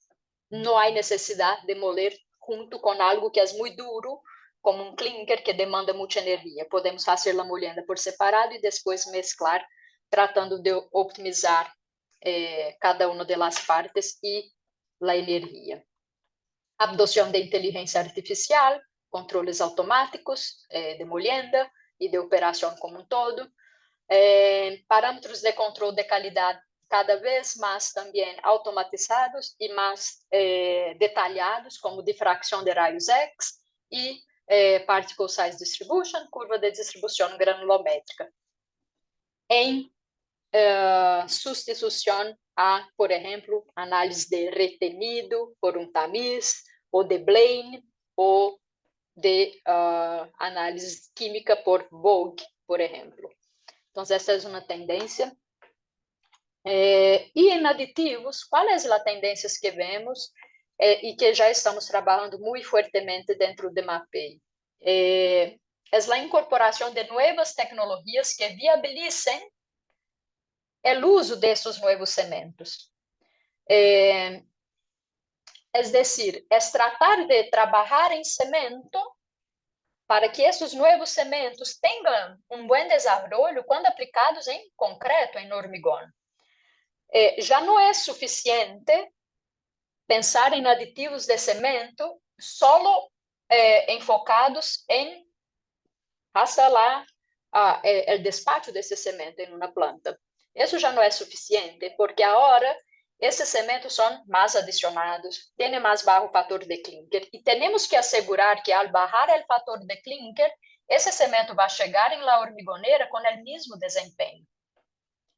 não há necessidade de moler junto com algo que é muito duro, como um clinker que demanda muita energia. Podemos fazer a molienda por separado e depois mesclar, tratando de optimizar cada uma das partes e a energia. Adoção de inteligência artificial, controles automáticos de molienda e de operação como um todo. Parâmetros de controle de qualidade cada vez más también automatizados y más detallados, como difracción de rayos X y particle size distribution, curva de distribución granulométrica. En sustitución a, por ejemplo, análisis de retenido por un tamiz, o de Blaine, o de análisis química por Vogue, por ejemplo. Entonces, esta es una tendencia. E em aditivos, quais são as tendências que vemos e que já estamos trabalhando muito fortemente dentro de MAPEI? É a incorporação de novas tecnologias que viabilizem o uso desses novos cementos. Es decir, es tratar de trabajar en cemento para que esses novos cementos tenham bom desenvolvimento quando aplicados em concreto, em hormigón. Já não é suficiente pensar em aditivos de cemento solo enfocados em hasta lá o despacho desse cemento em uma planta. Isso já não é suficiente, porque agora esses cementos são mais adicionados, têm mais baixo fator de clinker, e temos que assegurar que, ao baixar o fator de clinker, esse cemento vai chegar em la hormigoneira com o mesmo desempenho,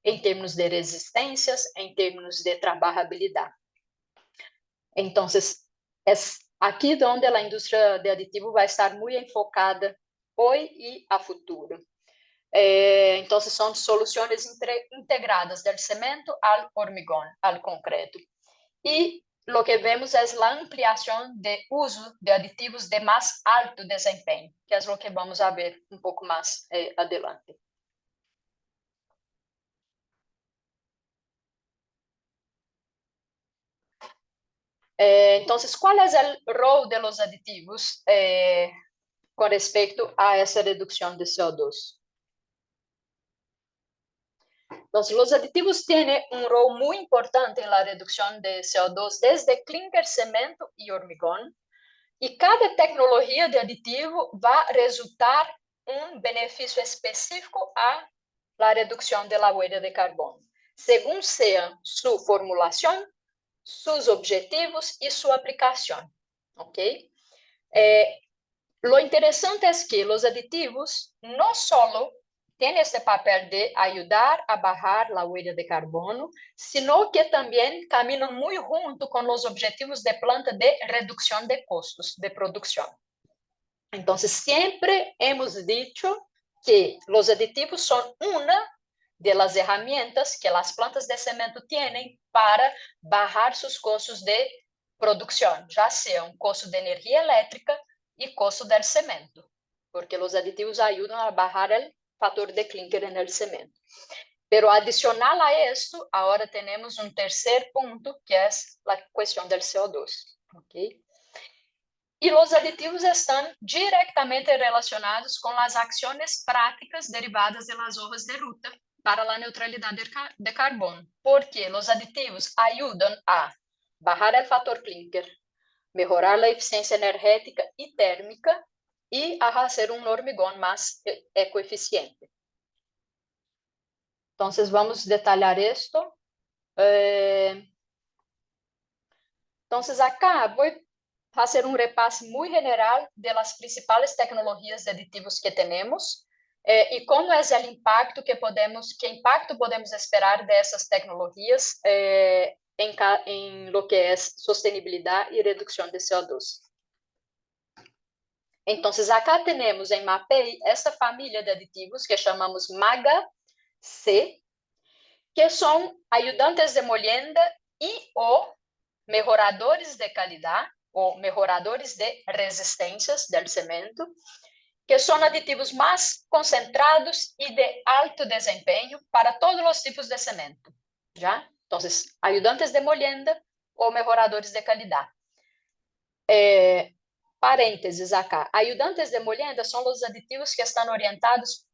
em termos de resistências, em termos de trabalhabilidade. Então, é aqui onde a indústria de aditivo vai estar muito enfocada hoje e a futuro. Então, são soluções integradas do cemento ao hormigón, ao concreto. E o que vemos é a ampliação de uso de aditivos de mais alto desempenho, que é o que vamos ver pouco mais adelante. Então, qual é o rol de los aditivos com respeito a essa redução de CO2? Então, os aditivos têm rol muito importante na redução de CO2 desde clinker, cemento e hormigón, e cada tecnologia de aditivo vai resultar benefício específico à redução da huella de carbono, segundo seja sua formulação, seus objetivos e sua aplicação, ok? Lo interessante é que os aditivos não só têm este papel de ajudar a bajar a huella de carbono, sino que também caminham muito junto com os objetivos de planta de redução de custos de produção. Então, sempre hemos dicho que os aditivos são uma de las herramientas que as plantas de cemento têm para bajar seus custos de produção, já seja custo de energia elétrica e custo do cemento, porque os aditivos ajudam a bajar o fator de clinker no cemento. Pero adicional a isso, agora temos terceiro ponto, que é a questão do CO2, ok? E os aditivos estão diretamente relacionados com as ações práticas derivadas das hojas de ruta para a neutralidade de carbono, porque os aditivos ajudam a bajar o fator clinker, melhorar a eficiência energética e térmica e a fazer hormigón mais ecoeficiente. Então, vamos detalhar isto. Então, acá vou fazer repasse muito geral das principais tecnologias de aditivos que temos e como é o impacto que podemos esperar dessas tecnologias em lo que é sustentabilidade e redução de CO2. Então, acá temos em MAPEI esta família de aditivos que chamamos MAGA-C, que são ajudantes de molienda e ou melhoradores de qualidade ou melhoradores de resistências do cemento, que são aditivos mais concentrados e de alto desempenho para todos os tipos de cemento, já? Então, ajudantes de molienda ou melhoradores de qualidade. Parênteses acá, ajudantes de molienda são os aditivos que estão orientados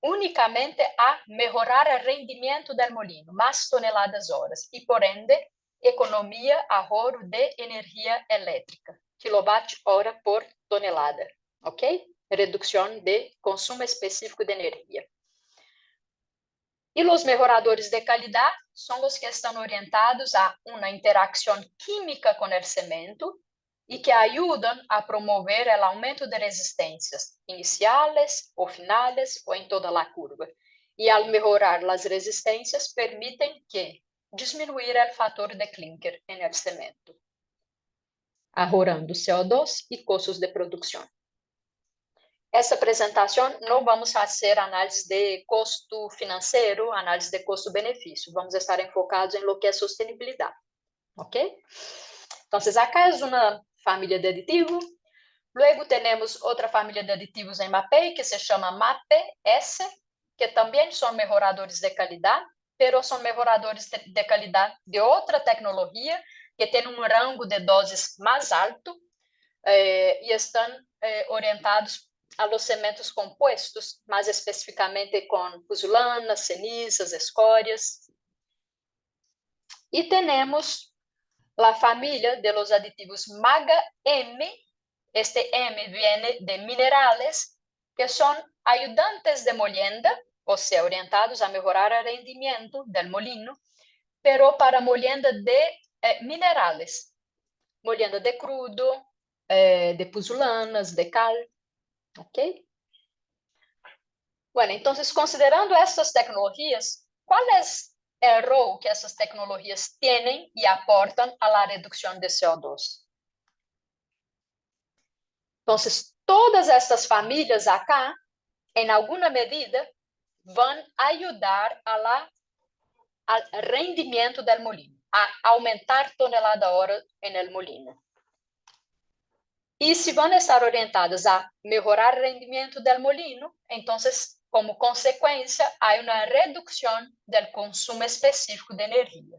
unicamente a melhorar o rendimento do molino, mais toneladas horas, e por ende, economia ahorro de energia elétrica, quilowatt-hora por tonelada, ok? Redução de consumo específico de energia. E os melhoradores de qualidade são os que estão orientados a uma interação química com o cemento e que ajudam a promover o aumento de resistências iniciais ou finais ou em toda a curva. E ao melhorar as resistências, permitem que diminuir o fator de clinker no cemento, ahorrando CO2 e custos de produção. Essa apresentação não vamos fazer análise de custo financeiro, análise de custo-benefício. Vamos estar enfocados em lo que é sustentabilidade. Ok? Então, acá é uma família de aditivos. Luego temos outra família de aditivos em MAPEI, que se chama MAPE-S, que também são melhoradores de qualidade, mas são melhoradores de qualidade de outra tecnologia, que tem um rango de doses mais alto e estão orientados a los cementos compostos, mais especificamente com puzzolana, cenizas, escórias. E temos a família de los aditivos MAGA-M. Este M vem de minerales, que são ayudantes de molienda, ou seja, orientados a melhorar o rendimento do molino, pero para molienda de minerales, molienda de crudo, de puzzolanas, de cal. Ok? Bueno, então, considerando estas tecnologias, qual é o rol que essas tecnologias têm e aportam a la redução de CO2? Então, todas estas famílias acá, em alguma medida, vão ajudar ao rendimento do molino, a aumentar tonelada hora no molino. E se vão estar orientadas a melhorar o rendimento do molino, então, como consequência, há uma redução do consumo específico de energia.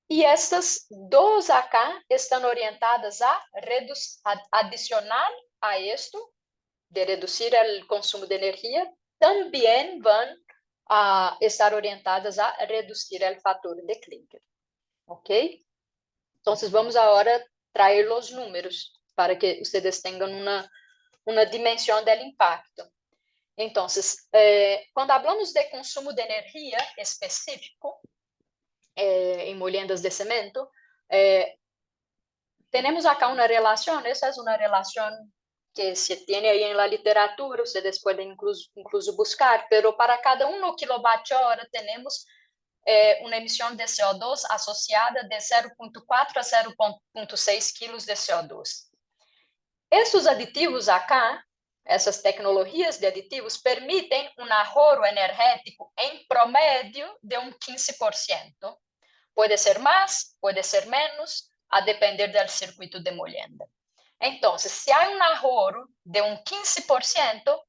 E estas duas acá estão orientadas a adicionar a isto, de reduzir o consumo de energia, também vão estar orientadas a reduzir o fator de clinker. Ok? Então, vamos agora trazer os números para que vocês tenham uma dimensão do impacto. Então, quando falamos de consumo de energia específico em moliendas de cemento, temos acá uma relação, essa é uma relação que se tem aí na literatura, vocês podem incluso buscar, pero para cada 1 kWh temos uma emissão de CO2 associada de 0,4 a 0,6 kg de CO2. Esses aditivos acá, essas tecnologias de aditivos, permitem um ahorro energético em promédio de 15%. Pode ser mais, pode ser menos, a depender do circuito de molienda. Então, se há um ahorro de 15%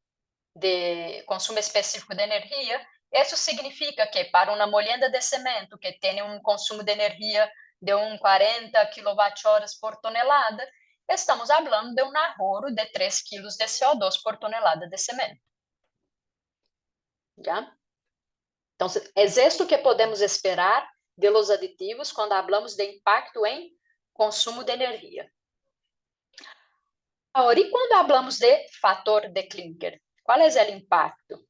de consumo específico de energia, isso significa que para uma molienda de cimento que tem um consumo de energia de 40 kWh por tonelada, estamos falando de um ahorro de 3 kg de CO2 por tonelada de cimento. Já? Então, é isto que podemos esperar de los aditivos quando falamos de impacto em consumo de energia. Agora, e quando falamos de fator de clinker? Qual é o impacto?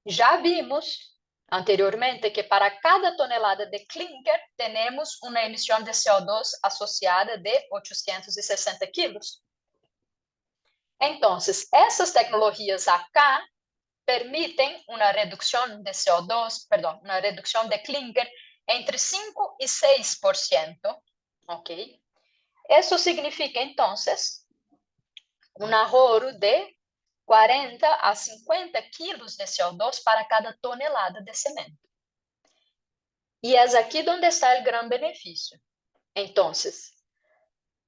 Já vimos anteriormente que para cada tonelada de clinker temos uma emissão de CO2 associada de 860 quilos. Então, essas tecnologias acá permitem uma redução de CO2, uma redução de clinker entre 5% e 6%. Ok? Isso significa, então, um ahorro de 40 a 50 quilos de CO2 para cada tonelada de cemento. E é aqui onde está o grande benefício. Então,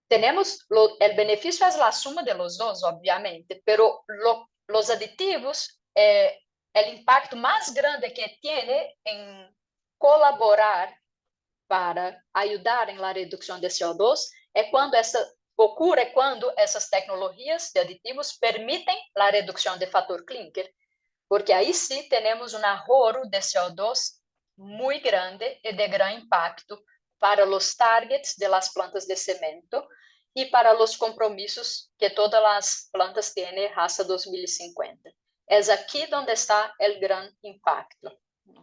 temos o benefício é a suma de los dos, obviamente, pero los aditivos, o impacto mais grande que tem em colaborar para ajudar em la redução de CO2 ocorre quando essas tecnologias de aditivos permitem a redução de fator clinker, porque aí sim temos um ahorro de CO2 muito grande e de grande impacto para os targets de las plantas de cemento e para os compromissos que todas as plantas têm hasta 2050. Es aquí donde está el gran impacto.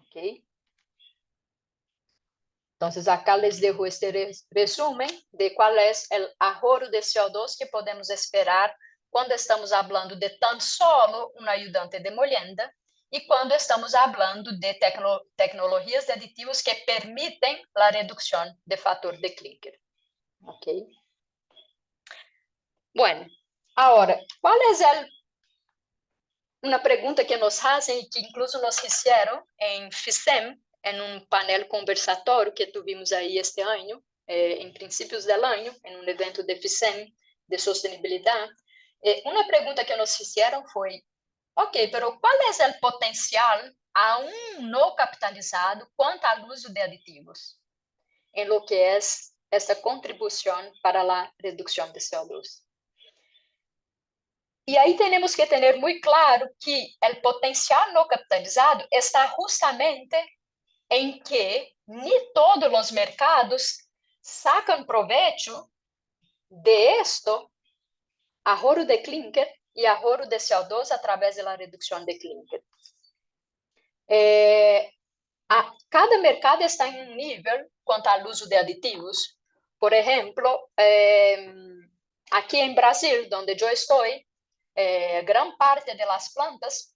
¿Okay? Entonces, acá les dejo este resumen de cuál es el ahorro de CO2 que podemos esperar cuando estamos hablando de tan solo un ayudante de molienda y cuando estamos hablando de tecnologías de aditivos que permiten la reducción de factor de clinker. ¿Okay? Bueno, ahora, ¿cuál es una pregunta que nos hacen y que incluso nos hicieron en FICEM, en un panel conversatório que tuvimos aí este ano, em princípios do ano, em um evento de FICEM, de sustentabilidade? Uma pergunta que nos fizeram foi, ok, pero qual é o potencial aún não capitalizado quanto ao uso de aditivos, em lo que é esta contribuição para a redução de CO2? E aí temos que ter muito claro que o potencial não capitalizado está justamente em que nem todos os mercados sacam proveito de esto, ahorro de clinker e ahorro de CO2 através da redução de clinker. Cada mercado está em um nível quanto ao uso de aditivos. Por exemplo, aqui em Brasil, onde eu estou, gran parte de las plantas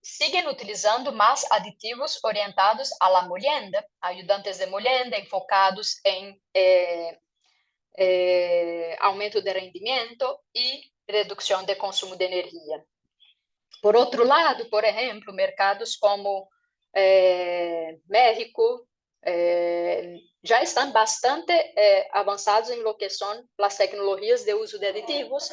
siguen utilizando más aditivos orientados a la molienda, ayudantes de molienda enfocados en aumento de rendimiento y reducción de consumo de energía. Por otro lado, por ejemplo, mercados como México já estão bastante avançados em lo que são as tecnologias de uso de aditivos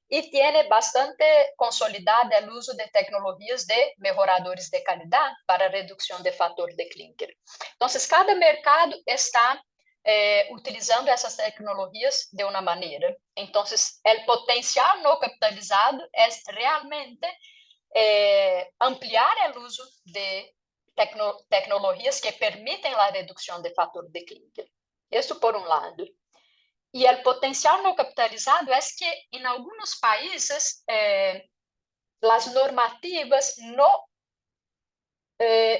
e tem bastante consolidado o uso de tecnologias de melhoradores de qualidade para redução de fator de clinker. Então, cada mercado está utilizando essas tecnologias de uma maneira. Então, o potencial não capitalizado é realmente ampliar o uso de tecnologias que permitem a redução de fator de clinker. Isso por um lado. E o potencial não capitalizado é que, em alguns países, as normativas não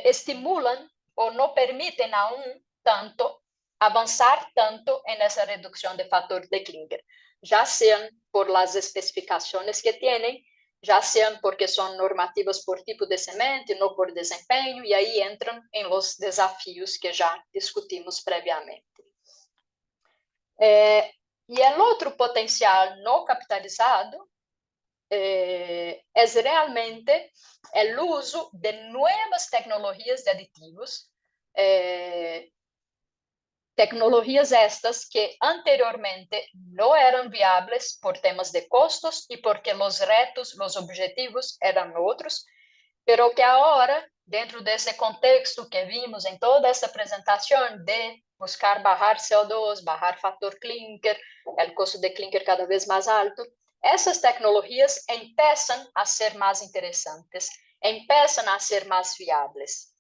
estimulam ou não permitem aún tanto avançar tanto nessa redução de fator de clinker, já sejam por las especificações que têm, já sejam porque são normativas por tipo de semente, não por desempenho, e aí entram em los desafios que já discutimos previamente. E o outro potencial não capitalizado é realmente o uso de novas tecnologias de aditivos, tecnologias estas que anteriormente não eram viáveis por temas de custos e porque os retos, os objetivos eram outros, pero que agora, dentro desse contexto que vimos em toda essa apresentação de buscar bajar CO2, bajar fator clinker, o custo de clinker cada vez mais alto, essas tecnologias começam a ser mais interessantes, começam a ser mais viáveis.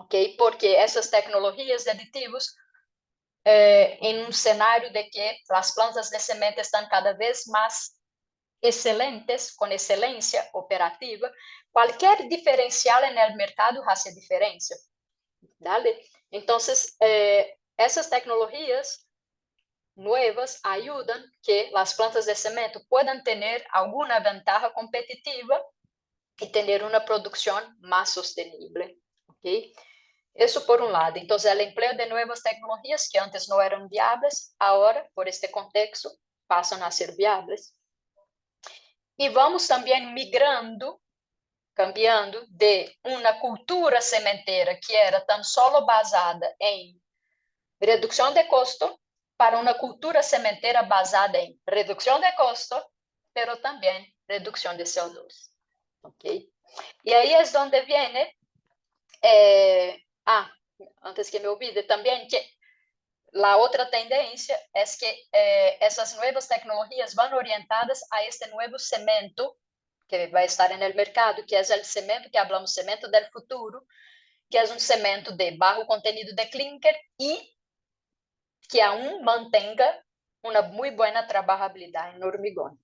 Okay? Porque essas tecnologias de aditivos, em um cenário de que as plantas de semente estão cada vez mais excelentes, com excelência operativa, qualquer diferencial no mercado faz diferença. ¿Vale? Então, essas tecnologias novas ajudam que as plantas de semente possam ter alguma vantagem competitiva e ter uma produção mais sustentável. ¿Okay? Isso por um lado. Então, o emprego de novas tecnologias que antes não eram viáveis, agora, por este contexto, passam a ser viáveis. E vamos também migrando, cambiando de uma cultura sementeira que era tão solo basada em redução de custo para uma cultura sementeira basada em redução de custo, pero também redução de CO2. ¿Okay? E aí é onde vem antes que me olvide, também que a outra tendência é que essas novas tecnologias vão orientadas a este novo cemento que vai estar no mercado, que é o cemento que falamos, cemento do futuro, que é um cemento de baixo contenido de clinker e que aún mantenha uma muito boa trabalhabilidade no hormigón.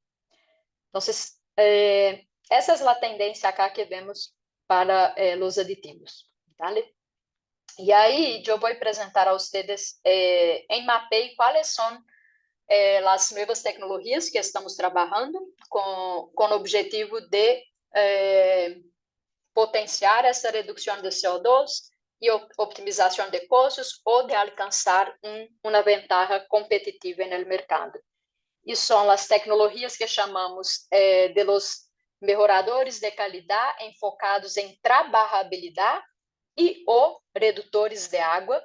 Então, essa é a tendência acá que vemos para os aditivos, ¿vale? E aí, eu vou apresentar a vocês em Mapei quais são as novas tecnologias que estamos trabalhando com o objetivo de potenciar essa redução de CO2 e optimização de custos ou de alcançar uma ventaja competitiva no mercado. E são as tecnologias que chamamos de los melhoradores de qualidade enfocados em trabalhabilidade e ou redutores de água,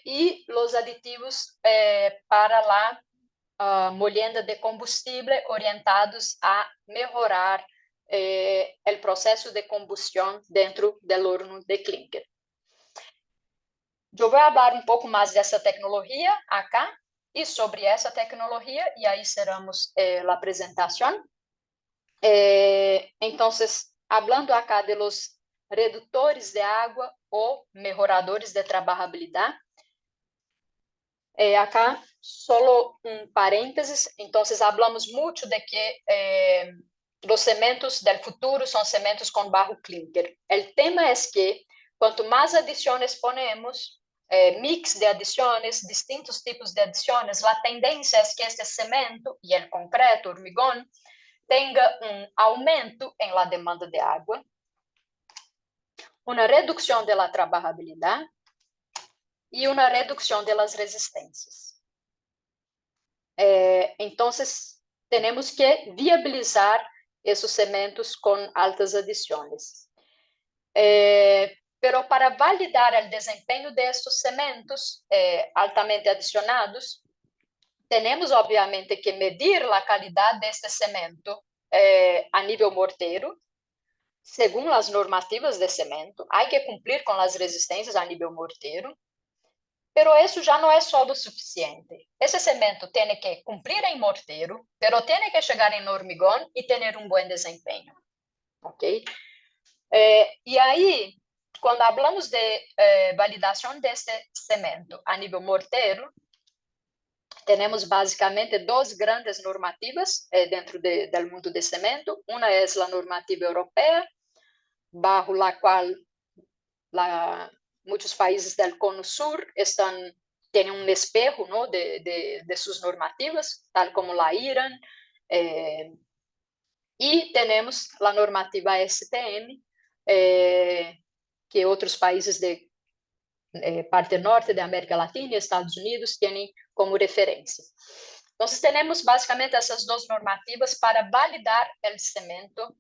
e os aditivos para a molienda de combustível orientados a melhorar o processo de combustão dentro do horno de clinker. Eu vou falar um pouco mais dessa tecnologia acá e sobre essa tecnologia, e aí cerramos a apresentação. Então, falando acá de los redutores de água ou melhoradores de trabalhabilidade, acá solo parênteses. Então, falamos muito de que os cementos do futuro são cementos com baixo clinker. O tema é que quanto mais adições ponemos, mix de adições, distintos tipos de adições, a tendência é que este cemento e o concreto, o hormigón, tenha aumento em la demanda de água, uma redução da trabalhabilidade e uma redução das resistências. Então, temos que viabilizar esses cementos com altas adições. Pero para validar o desempenho destes cementos altamente adicionados, temos, obviamente, que medir a qualidade deste cemento a nível morteiro, segundo as normativas de cemento. Há que cumprir com as resistências a nível morteiro, pero isso já não é só o suficiente. Esse cemento tem que cumprir em morteiro, pero tem que chegar em hormigón e ter bom desempenho. Ok? E aí, quando falamos de validação deste cemento a nível morteiro, temos basicamente duas grandes normativas dentro do mundo de cemento. Uma é a normativa europeia, bajo a qual muitos países do Cono Sur têm espejo, ¿no?, de suas normativas, tal como a Irã, e temos a normativa STM, que outros países de parte norte da América Latina e Estados Unidos têm como referência. Então, temos basicamente essas duas normativas para validar o cemento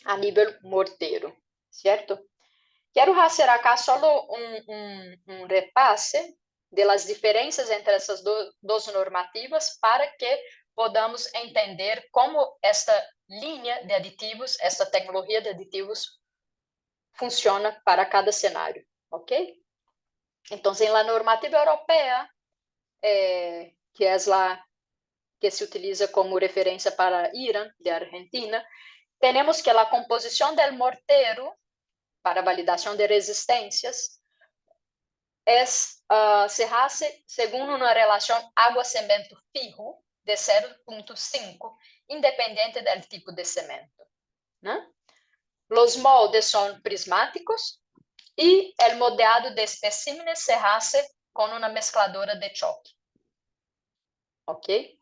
a nível morteiro, certo? Quero fazer acá só repasse das diferenças entre essas duas normativas para que podamos entender como esta linha de aditivos, esta tecnologia de aditivos funciona para cada cenário, ok? Então, na normativa europeia, que é a que se utiliza como referência para Irã, de Argentina, temos que a composição do morteiro para validação de resistências se hace segundo uma relação água-cemento fijo de 0,5, independente do tipo de cemento, né? Os moldes são prismáticos e o modeado de especímenes se hace com uma mescladora de choque. Ok?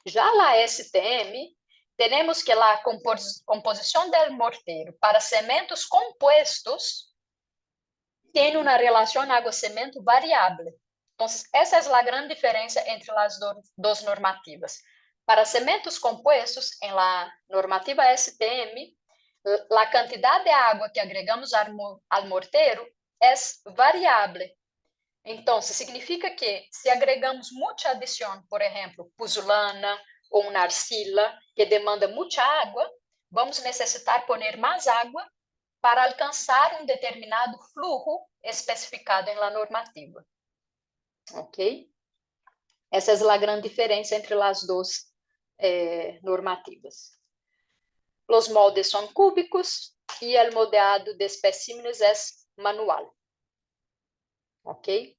Já a STM, temos que a composição do morteiro para cementos compostos tem uma relação água-cemento variável. Então, essa é a grande diferença entre as duas normativas. Para cementos compostos, em la normativa STM, a quantidade de água que agregamos ao morteiro é variável. Então, significa que se agregamos muita adição, por exemplo, puzzolana ou uma arcila que demanda muita água, vamos necessitar poner mais água para alcançar determinado fluxo especificado em la normativa. Ok? Essa é a grande diferença entre as duas normativas. Os moldes são cúbicos e o modeado de especímenes é manual. Ok?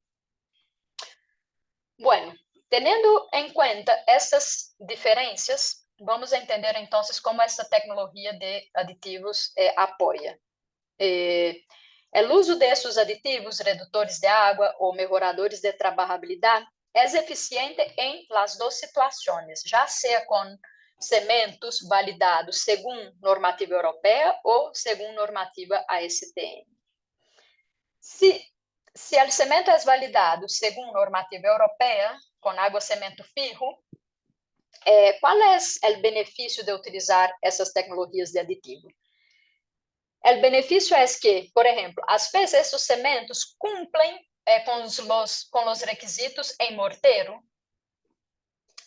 Bueno, tendo em conta essas diferenças, vamos entender então como essa tecnologia de aditivos apoia. O uso desses aditivos, redutores de água ou melhoradores de trabalhabilidade, é eficiente em las duas situações, já seja com cementos validados segundo normativa europeia ou segundo normativa ASTM. Se o cemento é validado segundo normativa europeia, com água cemento fijo, qual é o benefício de utilizar essas tecnologias de aditivo? O benefício é que, por exemplo, às vezes esses cementos cumprem com os requisitos em morteiro,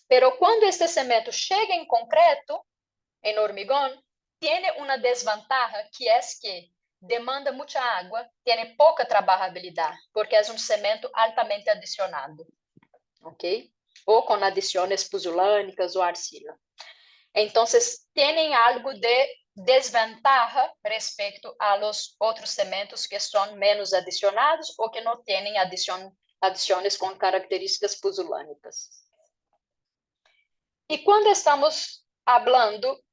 pero quando este cemento chega em concreto, em hormigón, tem uma desvantagem que é que demanda muita água, tem pouca trabalhabilidade, porque é um cemento altamente adicionado, ok? Ou com adições pusulânicas ou arcila. Então, tem algo de desvantagem respeito a los outros cementos que são menos adicionados ou que não têm adições com características pusulânicas. E quando estamos falando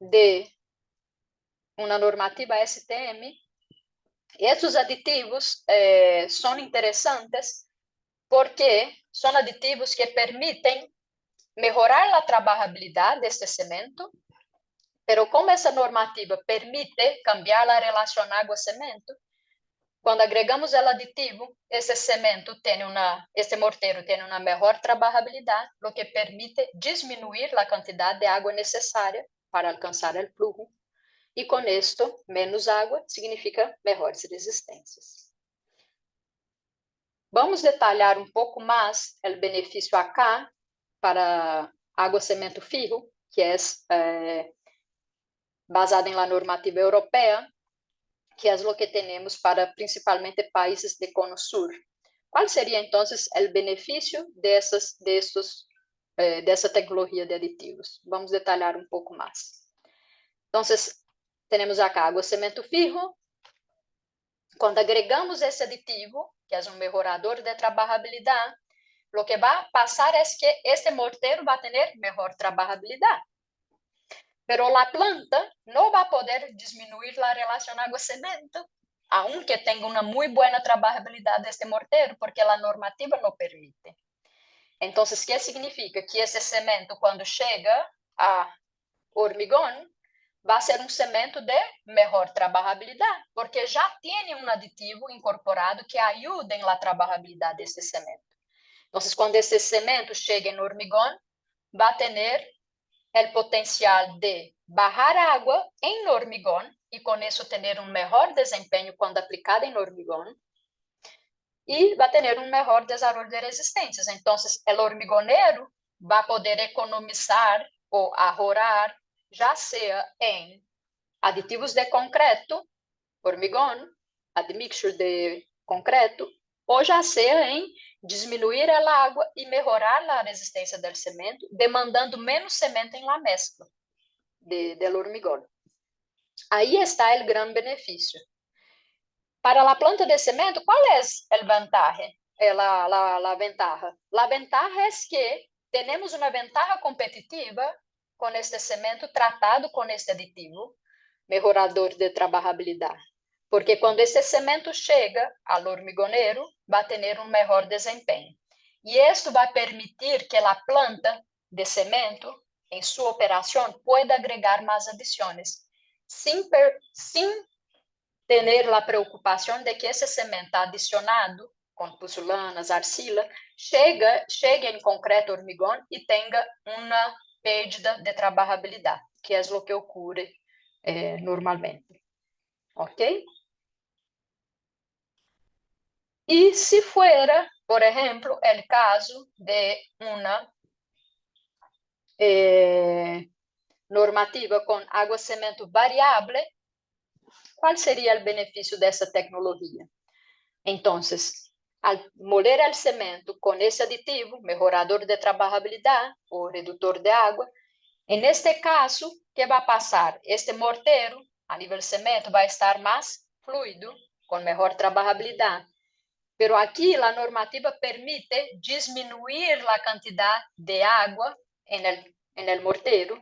de uma normativa STM, esses aditivos são interessantes porque são aditivos que permitem melhorar a trabalhabilidade deste cemento, pero como essa normativa permite cambiar a relação água-cemento, quando agregamos o aditivo, este morteiro tem uma melhor trabalhabilidade, o que permite diminuir a quantidade de água necessária para alcançar o flujo, e com isto, menos água significa melhores resistências. Vamos detalhar um pouco mais o benefício acá para água-cemento fijo, que é basada em la normativa europeia, que é o que temos para principalmente países de Cono Sur. Qual seria, então, o benefício dessa tecnologia de aditivos? Vamos detalhar um pouco mais. Então, temos acá água-cemento fijo. Quando agregamos esse aditivo, que é um melhorador de trabalhabilidade, o que vai passar é que este morteiro vai ter melhor trabalhabilidade. Pero la planta não vai poder diminuir a relação água-cemento, aunque tenha uma muito boa trabalhabilidade deste morteiro, porque a normativa não permite. Então, o que significa? Que esse cemento, quando chega a hormigón, vai ser um cemento de melhor trabalhabilidade, porque já tem um aditivo incorporado que ajuda na trabalhabilidade desse cemento. Então, quando esse cemento chega em hormigón, vai ter o potencial de barrar água em hormigón e com isso ter um melhor desempenho quando aplicado em hormigón e vai ter um melhor desenvolvimento de resistências. Então, o hormigoneiro vai poder economizar ou ahorrar, já seja em aditivos de concreto, hormigón, admixture de concreto, ou já seja em diminuir a água e melhorar a resistência do cemento, demandando menos cemento em la mescla do hormigón. Aí está o grande benefício. Para a planta de cemento, qual é a vantagem? A ventaja é que temos uma ventaja competitiva com este cemento tratado com este aditivo, melhorador de trabalhabilidade. Porque quando esse cemento chega ao hormigoneiro, vai ter um melhor desempenho. E isso vai permitir que a planta de cemento, em sua operação, pueda agregar mais adições, sem ter a preocupação de que esse cemento adicionado, com pusulanas, arcila, chegue em concreto hormigón e tenha uma perda de trabalhabilidade, que é o que ocorre normalmente. Ok? E se fuera, por exemplo, o caso de uma normativa com água-cemento variável, qual seria o benefício dessa tecnologia? Então, al moler o cemento com esse aditivo, melhorador de trabalhabilidade ou redutor de água, neste caso, que vai passar? Este morteiro, a nível cemento, vai estar mais fluido, com melhor trabalhabilidade. Pero aqui a normativa permite diminuir a quantidade de água en el mortero,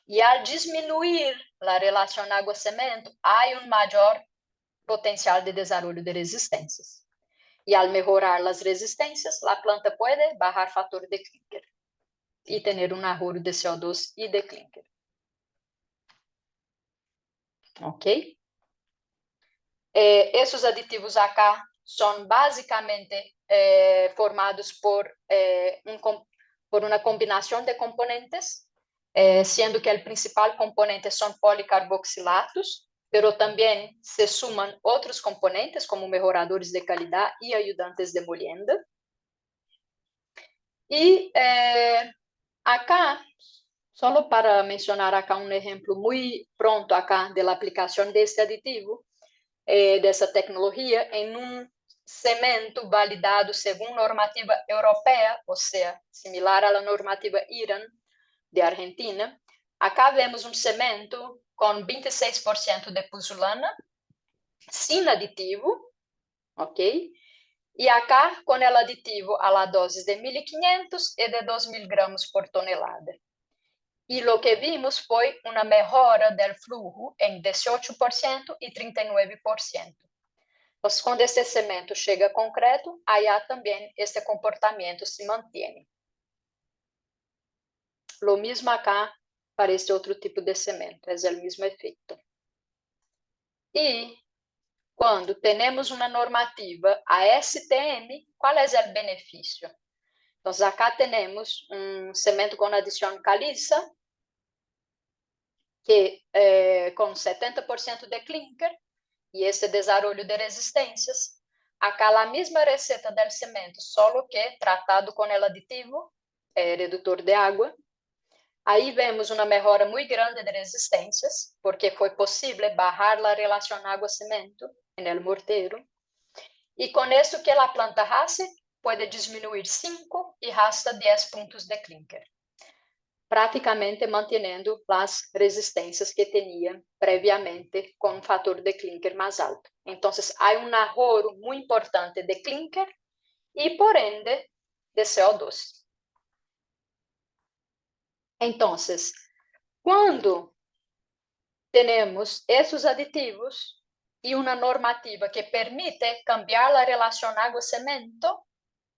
y al disminuir la relación agua-cemento, hay un mayor potencial de desarrollo de resistencias. Y al mejorar las resistencias, la planta puede bajar factor de clinker y tener un ahorro de CO2 y de clinker. Ok? Esos aditivos acá son básicamente formados por una combinación de componentes, siendo que el principal componente son policarboxilatos, pero también se suman otros componentes como mejoradores de calidad y ayudantes de molienda. Y acá, solo para mencionar acá un ejemplo muy pronto acá de la aplicación de este aditivo, de esa tecnología en un cemento validado según normativa europea, o sea, similar a la normativa IRAN de Argentina. Acá vemos un cemento con 26% de pusulana, sin aditivo, ¿ok? Y acá con el aditivo a la dosis de 1.500 y de 2.000 gramos por tonelada. Y lo que vimos fue una mejora del flujo en 18% y 39%. Entonces, cuando este cemento llega a concreto, allá también este comportamiento se mantiene. Lo mismo acá para este otro tipo de cemento, es el mismo efecto. Y cuando tenemos una normativa ASTM, ¿cuál es el beneficio? Entonces, acá tenemos un cemento con adición caliza, que con 70% de clinker, y este desarrollo de resistencias. Acá la misma receta del cemento, solo que tratado con el aditivo reductor de agua. Ahí vemos una mejora muy grande de resistencias, porque fue posible bajar la relación agua-cemento en el mortero. Y con esto que la planta hace, puede disminuir 5 y hasta 10 puntos de clinker, prácticamente manteniendo las resistencias que tenía previamente con un factor de clinker más alto. Entonces, hay un ahorro muy importante de clinker y, por ende, de CO2. Entonces, cuando tenemos esos aditivos y una normativa que permite cambiar la relación agua-cemento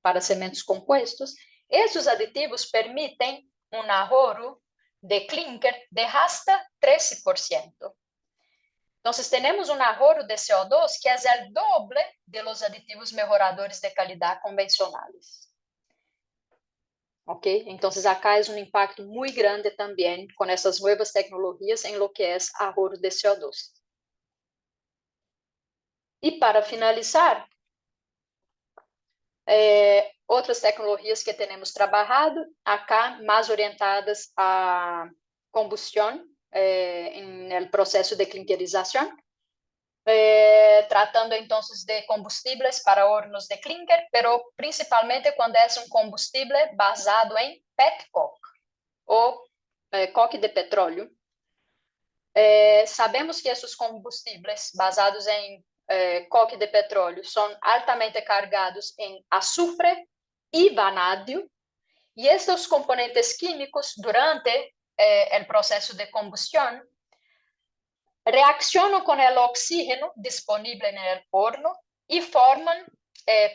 para cementos compuestos, esos aditivos permiten un ahorro de clinker de hasta 13%. Entonces, tenemos un ahorro de CO2 que es el doble de los aditivos mejoradores de calidad convencionales. ¿Ok? Entonces, acá es un impacto muy grande también con estas nuevas tecnologías en lo que es ahorro de CO2. Y para finalizar, outras tecnologias que temos trabalhado, acá mais orientadas a combustão no processo de clinkerização, tratando então de combustíveis para hornos de clinker, pero principalmente quando é combustível basado em petcoke ou coque de petróleo. Sabemos que esses combustíveis basados em coque de petróleo são altamente cargados em azufre e vanádio, e esses componentes químicos, durante o processo de combustão, reaccionam com o oxígeno disponível no horno e formam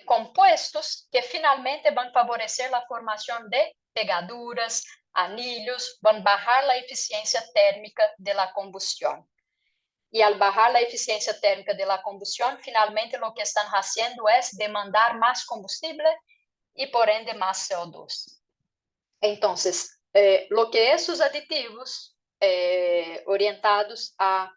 compostos que finalmente vão favorecer a formação de pegaduras, anillos, vão bajar a eficiência térmica da combustão. E al bajar a eficiência térmica da combustão, finalmente lo que estão fazendo é demandar mais combustível e, por ende, mais CO2. Então, lo que esses aditivos orientados a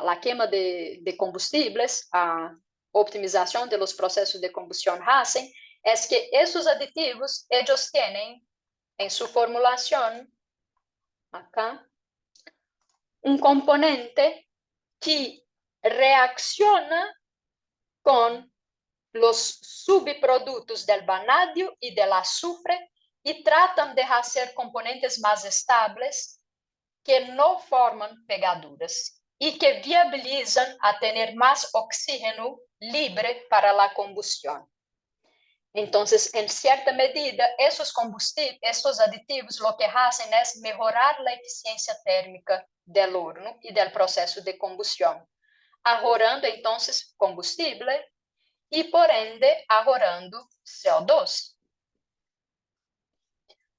la quema de combustíveis, a optimização de los processos de combustão hacen, es que esses aditivos, ellos tienen en su formulación, acá, un componente que reacciona con los subproductos del vanadio y del azufre y tratan de hacer componentes más estables que no forman pegaduras y que viabilizan a tener más oxígeno libre para la combustión. Entonces, en cierta medida, esos combustibles, estos aditivos, lo que hacen es mejorar la eficiencia térmica del horno y del proceso de combustión, ahorrando entonces combustible y por ende ahorrando CO2.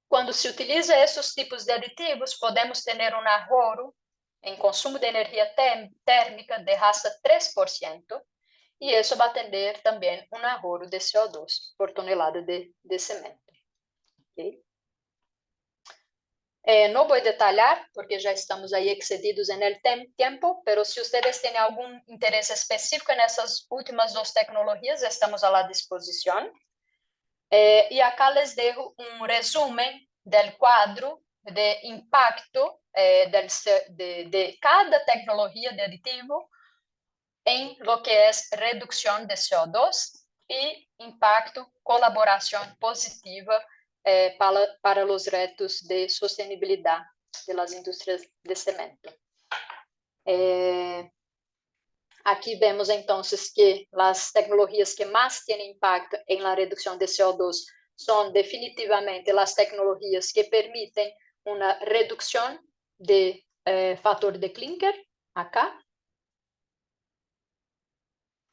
Quando se utiliza esses tipos de aditivos, podemos ter um ahorro em consumo de energia térmica de hasta 3%, e isso vai ter também um ahorro de CO2 por tonelada de cemento. Okay? Não vou detalhar, porque já estamos aí excedidos en el tempo, pero se vocês têm algum interesse específico nessas últimas duas tecnologias, estamos à disposição. E acá les dejo um resumen del quadro de impacto de cada tecnologia de aditivo em lo que é redução de CO2 e impacto, colaboração positiva para os retos de sustentabilidade das indústrias de cemento. Aqui vemos entonces que as tecnologias que mais têm impacto em la redução de CO2 são definitivamente as tecnologias que permitem uma redução de fator de clinker, acá,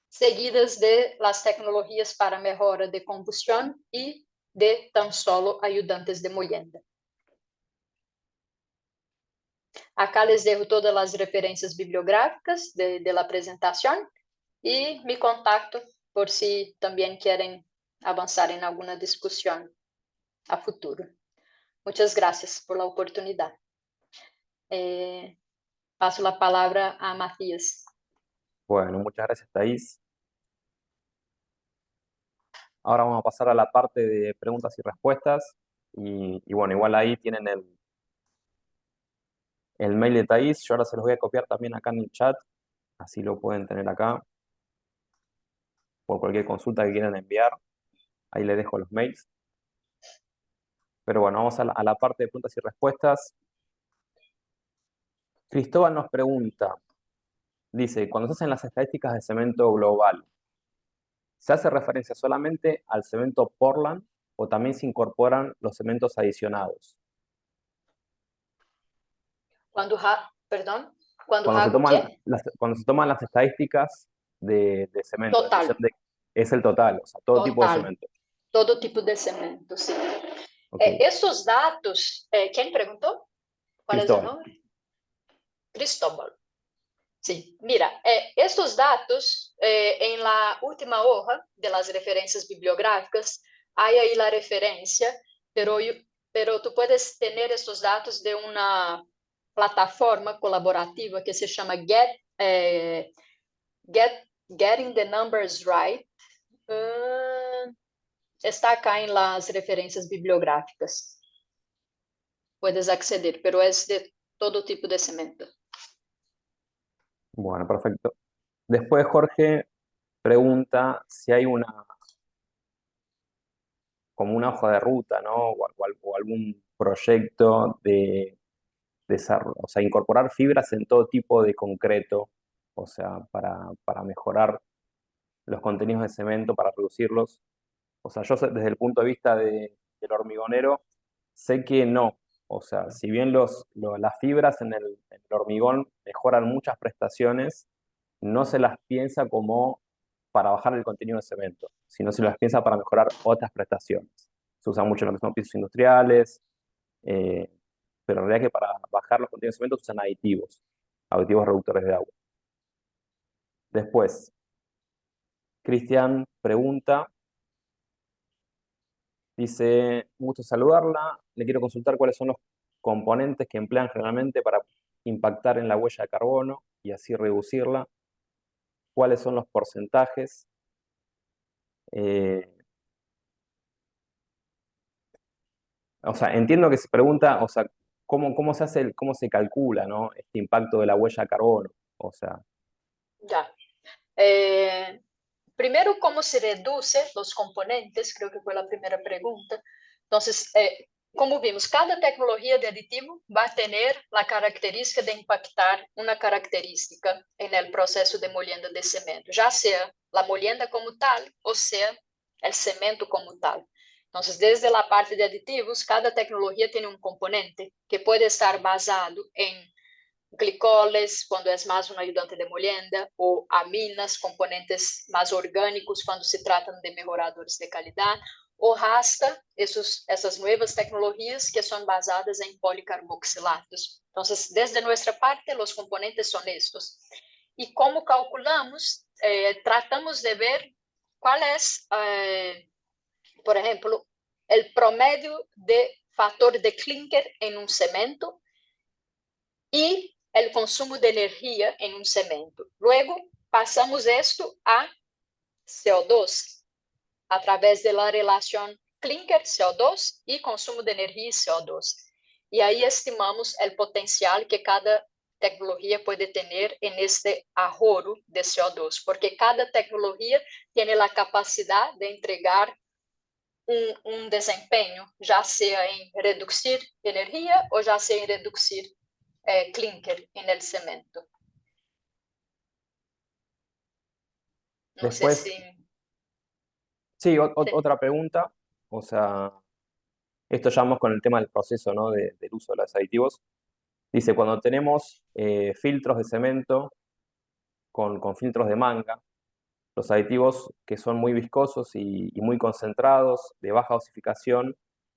seguidas de las tecnologias para mejora de combustão e de tan solo ayudantes de molienda. Acá les dejo todas as referências bibliográficas de la apresentação e me contacto por si também querem avançar em alguma discussão a futuro. Muitas graças por la oportunidade. Passo a palavra a Matías. Bueno, muchas gracias, Thais. Ahora vamos a pasar a la parte de preguntas y respuestas. Y bueno, igual ahí tienen el mail de Thais. Yo ahora se los voy a copiar también acá en el chat. Así lo pueden tener acá. Por cualquier consulta que quieran enviar. Ahí les dejo los mails. Pero bueno, vamos a la parte de preguntas y respuestas. Cristóbal nos pregunta, dice, cuando se hacen las estadísticas de cemento global, ¿se hace referencia solamente al cemento Portland o también se incorporan los cementos adicionados? Cuando se toman las estadísticas de cemento, total. Es el total, o sea, todo total. tipo de cemento. Todo tipo de cemento, sim. Okay. Esses dados, quem perguntou? Qual é o nome? Cristóbal. Sim, mira, estes dados, em la última hoja de las referências bibliográficas, há aí a referência, pero tu puedes ter estes dados de uma plataforma colaborativa que se chama Getting the Numbers Right. Está acá em las referências bibliográficas. Puedes acceder, pero es de todo tipo de cemento. Bueno, perfecto. Después Jorge pregunta si hay como una hoja de ruta, ¿no? O algún proyecto de desarrollo, o sea, incorporar fibras en todo tipo de concreto, o sea, para mejorar los contenidos de cemento, para reducirlos. O sea, yo desde el punto de vista del hormigonero, sé que no. O sea, si bien las fibras en el hormigón mejoran muchas prestaciones, no se las piensa como para bajar el contenido de cemento, sino se las piensa para mejorar otras prestaciones. Se usa mucho en lo que son pisos industriales, pero en realidad que para bajar los contenidos de cemento se usan aditivos reductores de agua. Después, Cristian pregunta, dice, un gusto saludarla, le quiero consultar cuáles son los componentes que emplean generalmente para impactar en la huella de carbono y así reducirla, cuáles son los porcentajes, o sea, entiendo que se pregunta, o sea, cómo se hace, cómo se calcula, ¿no? Este impacto de la huella de carbono, o sea. Ya. Primero, ¿cómo se reduce los componentes? Creo que fue la primera pregunta. Entonces, como vimos, cada tecnología de aditivo va a tener la característica de impactar una característica en el proceso de molienda de cemento, ya sea la molienda como tal, o sea el cemento como tal. Entonces, desde la parte de aditivos, cada tecnología tiene un componente que puede estar basado en glicoles, quando é mais um ayudante de molienda, ou aminas, componentes mais orgânicos, quando se tratam de melhoradores de qualidade, ou rasta, essas novas tecnologias que são basadas em policarboxilatos. Então, desde nossa parte, os componentes são estes. E como calculamos, tratamos de ver qual é, por exemplo, o promédio de fator de clinker em um cemento e o consumo de energia em um cemento. Luego, passamos isto a CO2, através da relação clinker-CO2 e consumo de energia CO2. E aí estimamos o potencial que cada tecnologia pode ter neste ahorro de CO2, porque cada tecnologia tem a capacidade de entregar um desempenho, já seja em reduzir energia ou já seja em reduzir clinker en el cemento. No Después, sé si... sí, otra pregunta, o sea, esto ya vamos con el tema del proceso, ¿no? del uso de los aditivos. Dice, cuando tenemos filtros de cemento con filtros de manga, los aditivos que son muy viscosos y muy concentrados, de baja osificación,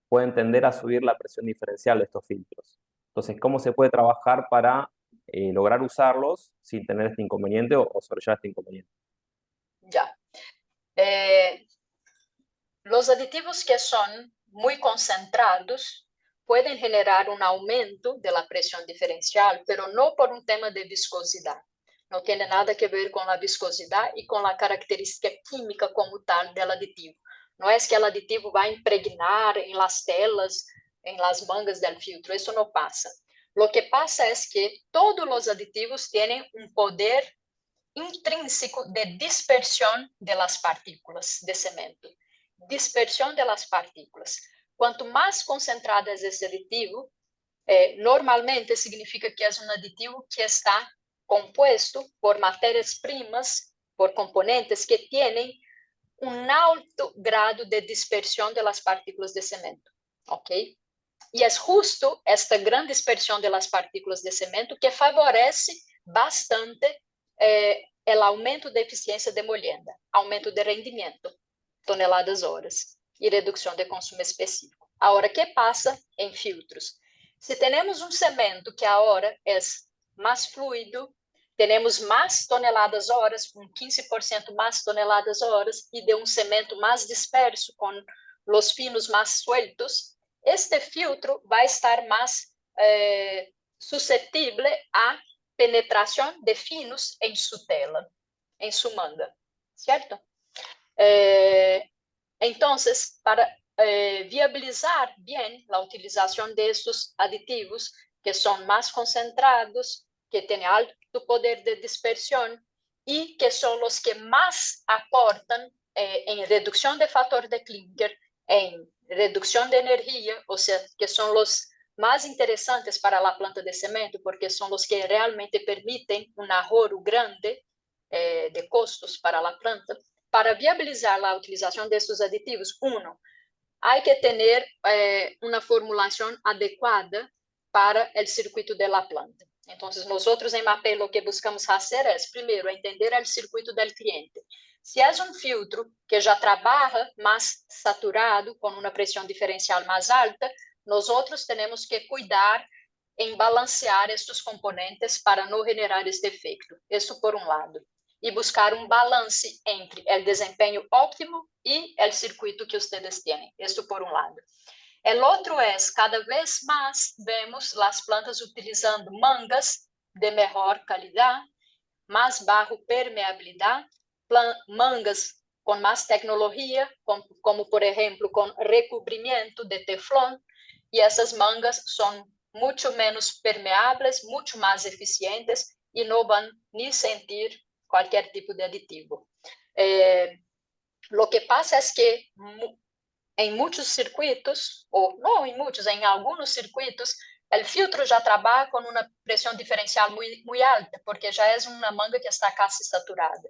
pueden tender a subir la presión diferencial de estos filtros. Entonces, ¿cómo se puede trabajar para lograr usarlos sin tener este inconveniente o sobrellevar este inconveniente? Ya. Los aditivos que son muy concentrados pueden generar un aumento de la presión diferencial, pero no por un tema de viscosidad. No tiene nada que ver con la viscosidad y con la característica química como tal del aditivo. No es que el aditivo va a impregnar en las telas, en las mangas del filtro, eso no pasa. Lo que pasa es que todos los aditivos tienen un poder intrínseco de dispersión de las partículas de cemento. Dispersión de las partículas. Quanto mais concentrado é esse aditivo, normalmente significa que é um aditivo que está composto por matérias-primas, por componentes que têm um alto grado de dispersão das partículas de cemento, ok? E é justo esta grande dispersão das partículas de cemento que favorece bastante o aumento da eficiência de molienda, aumento de rendimento, toneladas horas, e redução de consumo específico. Agora, o que passa em filtros? Se temos um cemento que agora é mais fluido, temos mais toneladas horas, com 15% mais toneladas horas, e de um cemento mais disperso, com os finos mais sueltos, este filtro vai estar mais suscetível à penetração de finos em sua tela, em sua manga, certo? Então, para viabilizar bem a utilização destes aditivos, que são mais concentrados, que têm alto poder de dispersão e que são os que mais aportam em redução de fator de clinker, em redução de energia, ou seja, que são os mais interessantes para a planta de cemento, porque são os que realmente permitem um ahorro grande de custos para a planta. Para viabilizar a utilização destes aditivos, há que ter uma formulação adequada para o circuito da planta. Então, nós em Mapei o que buscamos fazer é, primeiro, entender o circuito do cliente. Se é um filtro que já trabalha mais saturado, com uma pressão diferencial mais alta, nós temos que cuidar em balancear estes componentes para não generar este efeito. Isso por um lado. E buscar um balance entre o desempenho óptimo e o circuito que vocês têm. Isso por um lado. O outro é, cada vez mais vemos as plantas utilizando mangas de melhor qualidade, mais baixa permeabilidade, mangas com mais tecnologia, como por exemplo, com recobrimento de teflon, e essas mangas são muito menos permeáveis, muito mais eficientes e não vão nem sentir qualquer tipo de aditivo. O que passa é que em muitos circuitos, ou não em muitos, em alguns circuitos, o filtro já trabalha com uma pressão diferencial muito alta, porque já é uma manga que está quase saturada.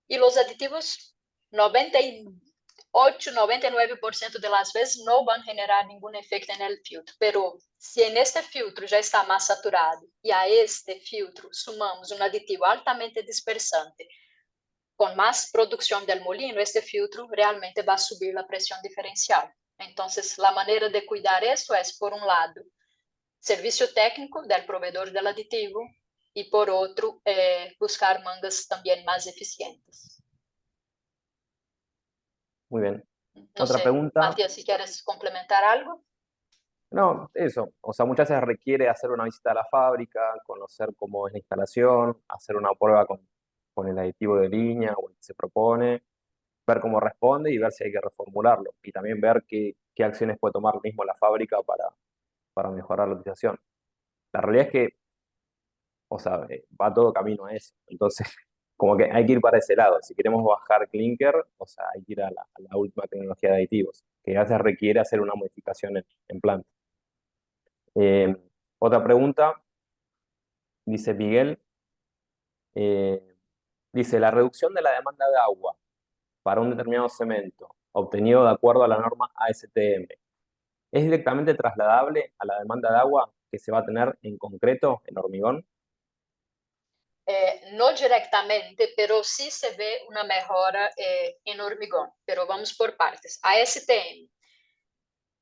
E os aditivos 98-99% de las veces no van a generar ningún efecto en el filtro, pero si en este filtro ya está más saturado y a este filtro sumamos un aditivo altamente dispersante con más producción del molino, este filtro realmente va a subir la presión diferencial. Entonces, la manera de cuidar esto es, por un lado, servicio técnico del proveedor del aditivo y por otro, buscar mangas también más eficientes. Muy bien. No Otra sé, pregunta. Matías, si quieres complementar algo. No, eso. O sea, muchas veces requiere hacer una visita a la fábrica, conocer cómo es la instalación, hacer una prueba con el aditivo de línea o el que se propone, ver cómo responde y ver si hay que reformularlo. Y también ver qué acciones puede tomar mismo la fábrica para mejorar la utilización. La realidad es que, o sea, va todo camino a eso. Entonces, como que hay que ir para ese lado. Si queremos bajar clinker, o sea, hay que ir a la última tecnología de aditivos, que a veces requiere hacer una modificación en planta. Otra pregunta, dice Miguel, dice, la reducción de la demanda de agua para un determinado cemento obtenido de acuerdo a la norma ASTM, ¿es directamente trasladable a la demanda de agua que se va a tener en concreto en hormigón? No directamente, pero sí se ve una mejora en hormigón, pero vamos por partes. ASTM,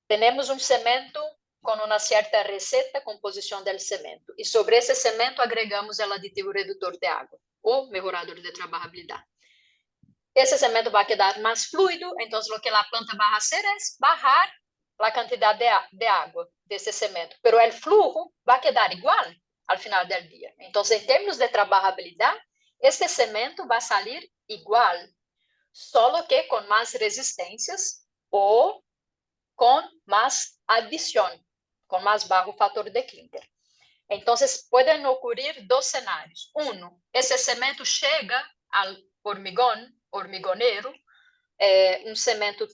tenemos un cemento con una cierta receta, composición del cemento, y sobre ese cemento agregamos el aditivo reductor de agua o mejorador de trabajabilidad. Ese cemento va a quedar más fluido, entonces lo que la planta va a hacer es bajar la cantidad de agua de ese cemento, pero el flujo va a quedar igual al final del día. Entonces, en términos de trabajabilidad, este cemento va a salir igual, solo que con más resistencias o con más adición, con más bajo factor de clinker. Entonces, pueden ocurrir dos escenarios. Uno, ese cemento llega al hormigonero, un cemento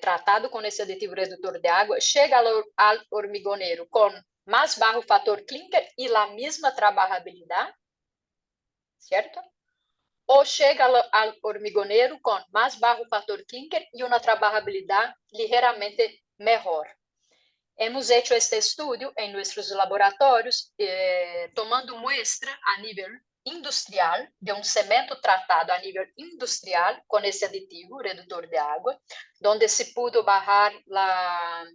tratado con ese aditivo reductor de agua, llega al hormigonero con más bajo factor clinker y la misma trabajabilidad, ¿cierto? O llega al hormigonero con más bajo factor clinker y una trabajabilidad ligeramente mejor. Hemos hecho este estudio en nuestros laboratorios, tomando muestra a nivel industrial, de un cemento tratado a nivel industrial con ese aditivo reductor de agua, donde se pudo bajar la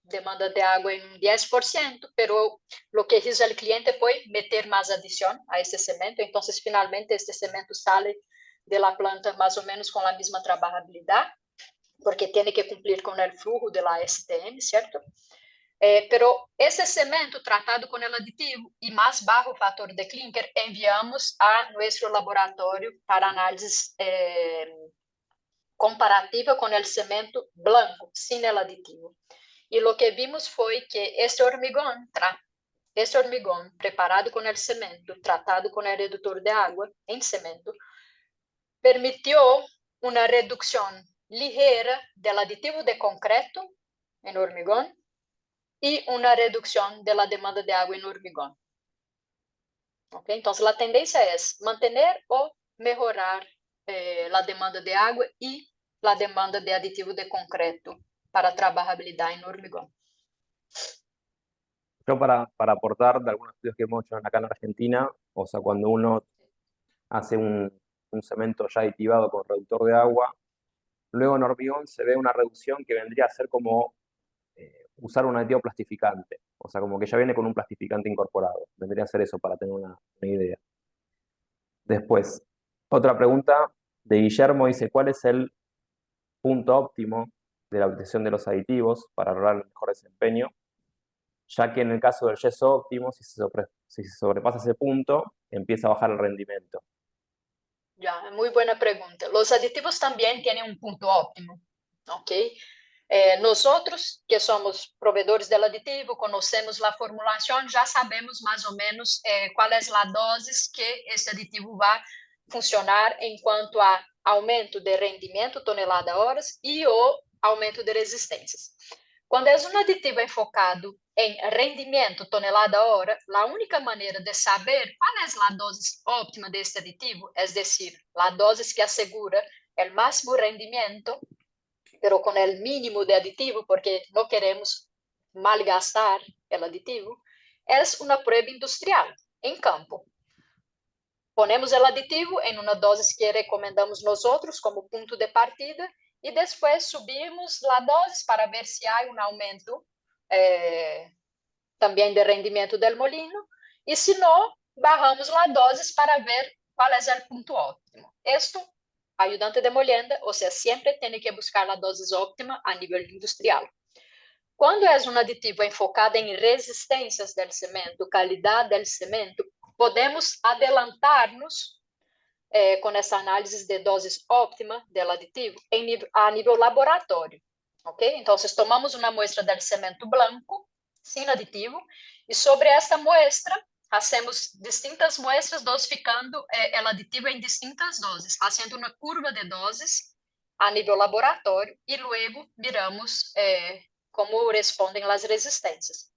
demanda de agua en un 10%, pero lo que hizo el cliente fue meter más adición a ese cemento, entonces finalmente este cemento sale de la planta más o menos con la misma trabajabilidad, porque tiene que cumplir con el flujo de la STM, ¿cierto? Pero ese cemento tratado con el aditivo y más bajo factor de clinker enviamos a nuestro laboratorio para análisis comparativa con el cemento blanco, sin el aditivo. Y lo que vimos fue que este hormigón preparado con el cemento, tratado con el reductor de agua en cemento, permitió una reducción ligera del aditivo de concreto en hormigón y una reducción de la demanda de agua en hormigón. ¿Okay? Entonces, la tendencia es mantener o mejorar la demanda de agua y la demanda de aditivo de concreto para trabajabilidad en hormigón. Yo para aportar de algunos estudios que hemos hecho acá en Argentina, o sea, cuando uno hace un cemento ya aditivado con reductor de agua, luego en hormigón se ve una reducción que vendría a ser como usar un aditivo plastificante, o sea, como que ya viene con un plastificante incorporado. Vendría a ser eso para tener una idea. Después, otra pregunta de Guillermo dice, ¿cuál es el punto óptimo de la utilización de los aditivos para lograr el mejor desempeño? Ya que en el caso del yeso óptimo, si se sobrepasa ese punto, empieza a bajar el rendimiento. Ya, muy buena pregunta. Los aditivos también tienen un punto óptimo, ¿ok? Nosotros, que somos proveedores del aditivo, conocemos la formulación, ya sabemos más o menos cuál es la dosis que este aditivo va a funcionar en cuanto a aumento de rendimiento, tonelada-horas, y o aumento de resistências. Quando é um aditivo enfocado em rendimento tonelada-hora, a única maneira de saber qual é a dose óptima deste aditivo, é decir, a dose que assegura el máximo rendimiento, pero con el mínimo de aditivo, porque no queremos malgastar el aditivo, es una prueba industrial en campo. Ponemos el aditivo en una dosis que recomendamos nosotros como punto de partida y después subimos la dosis para ver si hay un aumento también de rendimiento del molino, y si no, bajamos la dosis para ver cuál es el punto óptimo. Esto, ayudante de molienda, o sea, siempre tiene que buscar la dosis óptima a nivel industrial. Quando é um aditivo enfocado em resistências do cimento, qualidade do cimento, podemos adelantar-nos com essa análise de doses óptima do aditivo a nível laboratório. Ok? Então, tomamos uma amostra do cimento branco, sem aditivo, e sobre essa amostra, fazemos distintas muestras dosificando o aditivo em distintas doses, fazendo uma curva de doses a nível laboratório e logo miramos como respondem as resistências.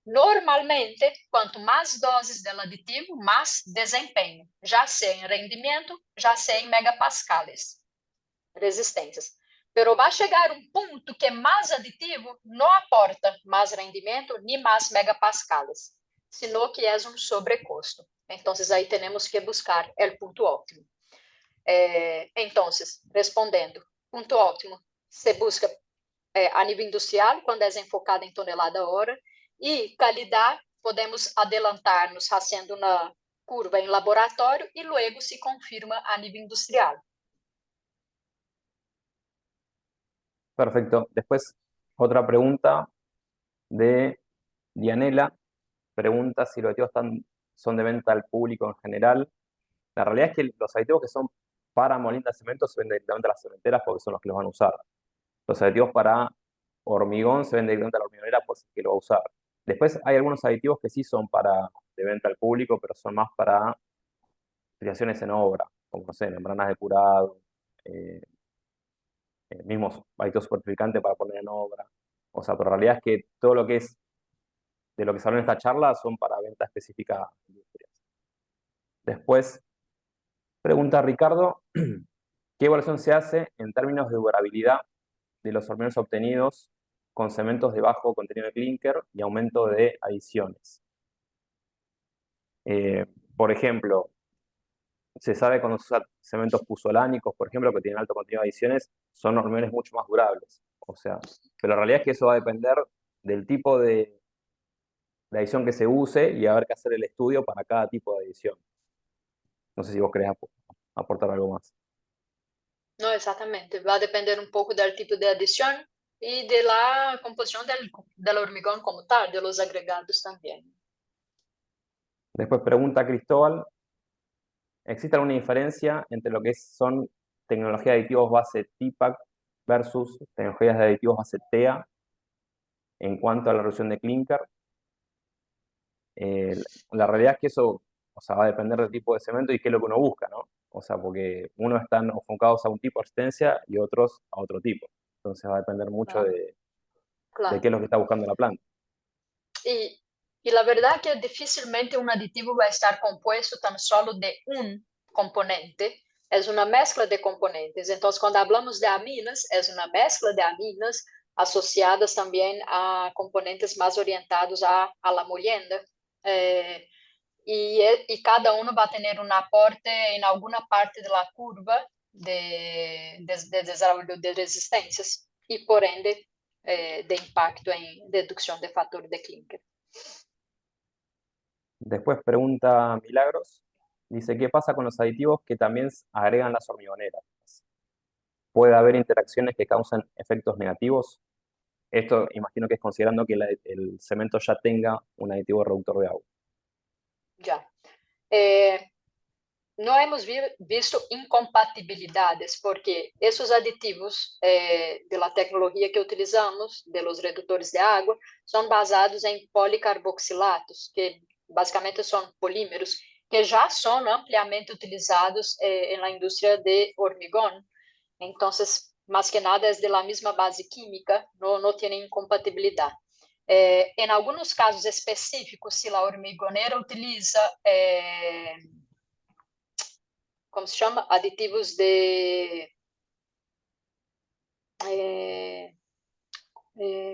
Normalmente, quanto mais doses do aditivo, mais desempenho, já seja em rendimento, já seja em megapascales, resistências. Pero vai chegar um ponto que mais aditivo não aporta mais rendimento nem mais megapascales, sino que é um sobrecusto. Então, aí temos que buscar o ponto óptimo. Então, respondendo, ponto óptimo se busca a nível industrial, quando é enfocado em tonelada hora, e qualidade, podemos adelantar-nos fazendo uma curva em laboratório e logo se confirma a nível industrial. Perfecto. Después, otra pregunta de Dianela. Pregunta si los aditivos son de venta al público en general. La realidad es que los aditivos que son para molienda de cemento se venden directamente a las cementeras porque son los que los van a usar. Los aditivos para hormigón se venden directamente a la hormigonera por si que lo va a usar. Después hay algunos aditivos que sí son de venta al público, pero son más para utilizaciones en obra, como, no sé, membranas de curado, mismos aditivos fortificantes para poner en obra. O sea, pero la realidad es que todo lo que es de lo que se habló en esta charla son para venta específica a industrias. Después, pregunta Ricardo, ¿qué evaluación se hace en términos de durabilidad de los hormigones obtenidos con cementos de bajo contenido de clínker y aumento de adiciones? Por ejemplo, se sabe cuando se usa cementos puzolánicos, por ejemplo, que tienen alto contenido de adiciones, son hormigones mucho más durables. O sea, pero la realidad es que eso va a depender del tipo de adición que se use y haber que hacer el estudio para cada tipo de adición. No sé si vos querés aportar algo más. Não, exatamente. Vai depender um pouco do tipo de adição e da composição do hormigón como tal, de los agregados também. Después pregunta Cristóbal, ¿existe alguna diferencia entre lo que son tecnologías de aditivos base TIPAC versus tecnologías de aditivos base TEA en cuanto a la reducción de clínker? La realidad es que eso, o sea, va a depender del tipo de cemento y qué es lo que uno busca, ¿no? O sea, porque unos están enfocados a un tipo de resistencia y otros a otro tipo. Entonces va a depender mucho de qué es lo que está buscando la planta. E a verdade é que dificilmente um aditivo vai estar composto tão solo de um componente, é uma mescla de componentes. Então, quando falamos de aminas, é uma mescla de aminas associadas também a componentes mais orientados a la molienda. E cada um vai ter um aporte em alguma parte da curva de desenvolvimento de resistências e, por ende, de impacto em redução de fator de clínker. Después pregunta Milagros, dice, ¿qué pasa con los aditivos que también agregan las hormigoneras? ¿Puede haber interacciones que causan efectos negativos? Esto imagino que es considerando que el cemento ya tenga un aditivo reductor de agua. Já. Não hemos visto incompatibilidades, porque esses aditivos da tecnologia que utilizamos, dos redutores de água, são basados em policarboxilatos, que basicamente são polímeros que já são ampliamente utilizados na indústria de hormigón. Então, mais que nada, é da mesma base química, não tem incompatibilidade. Em alguns casos específicos, se a hormigonera utiliza como se chama? Aditivos de...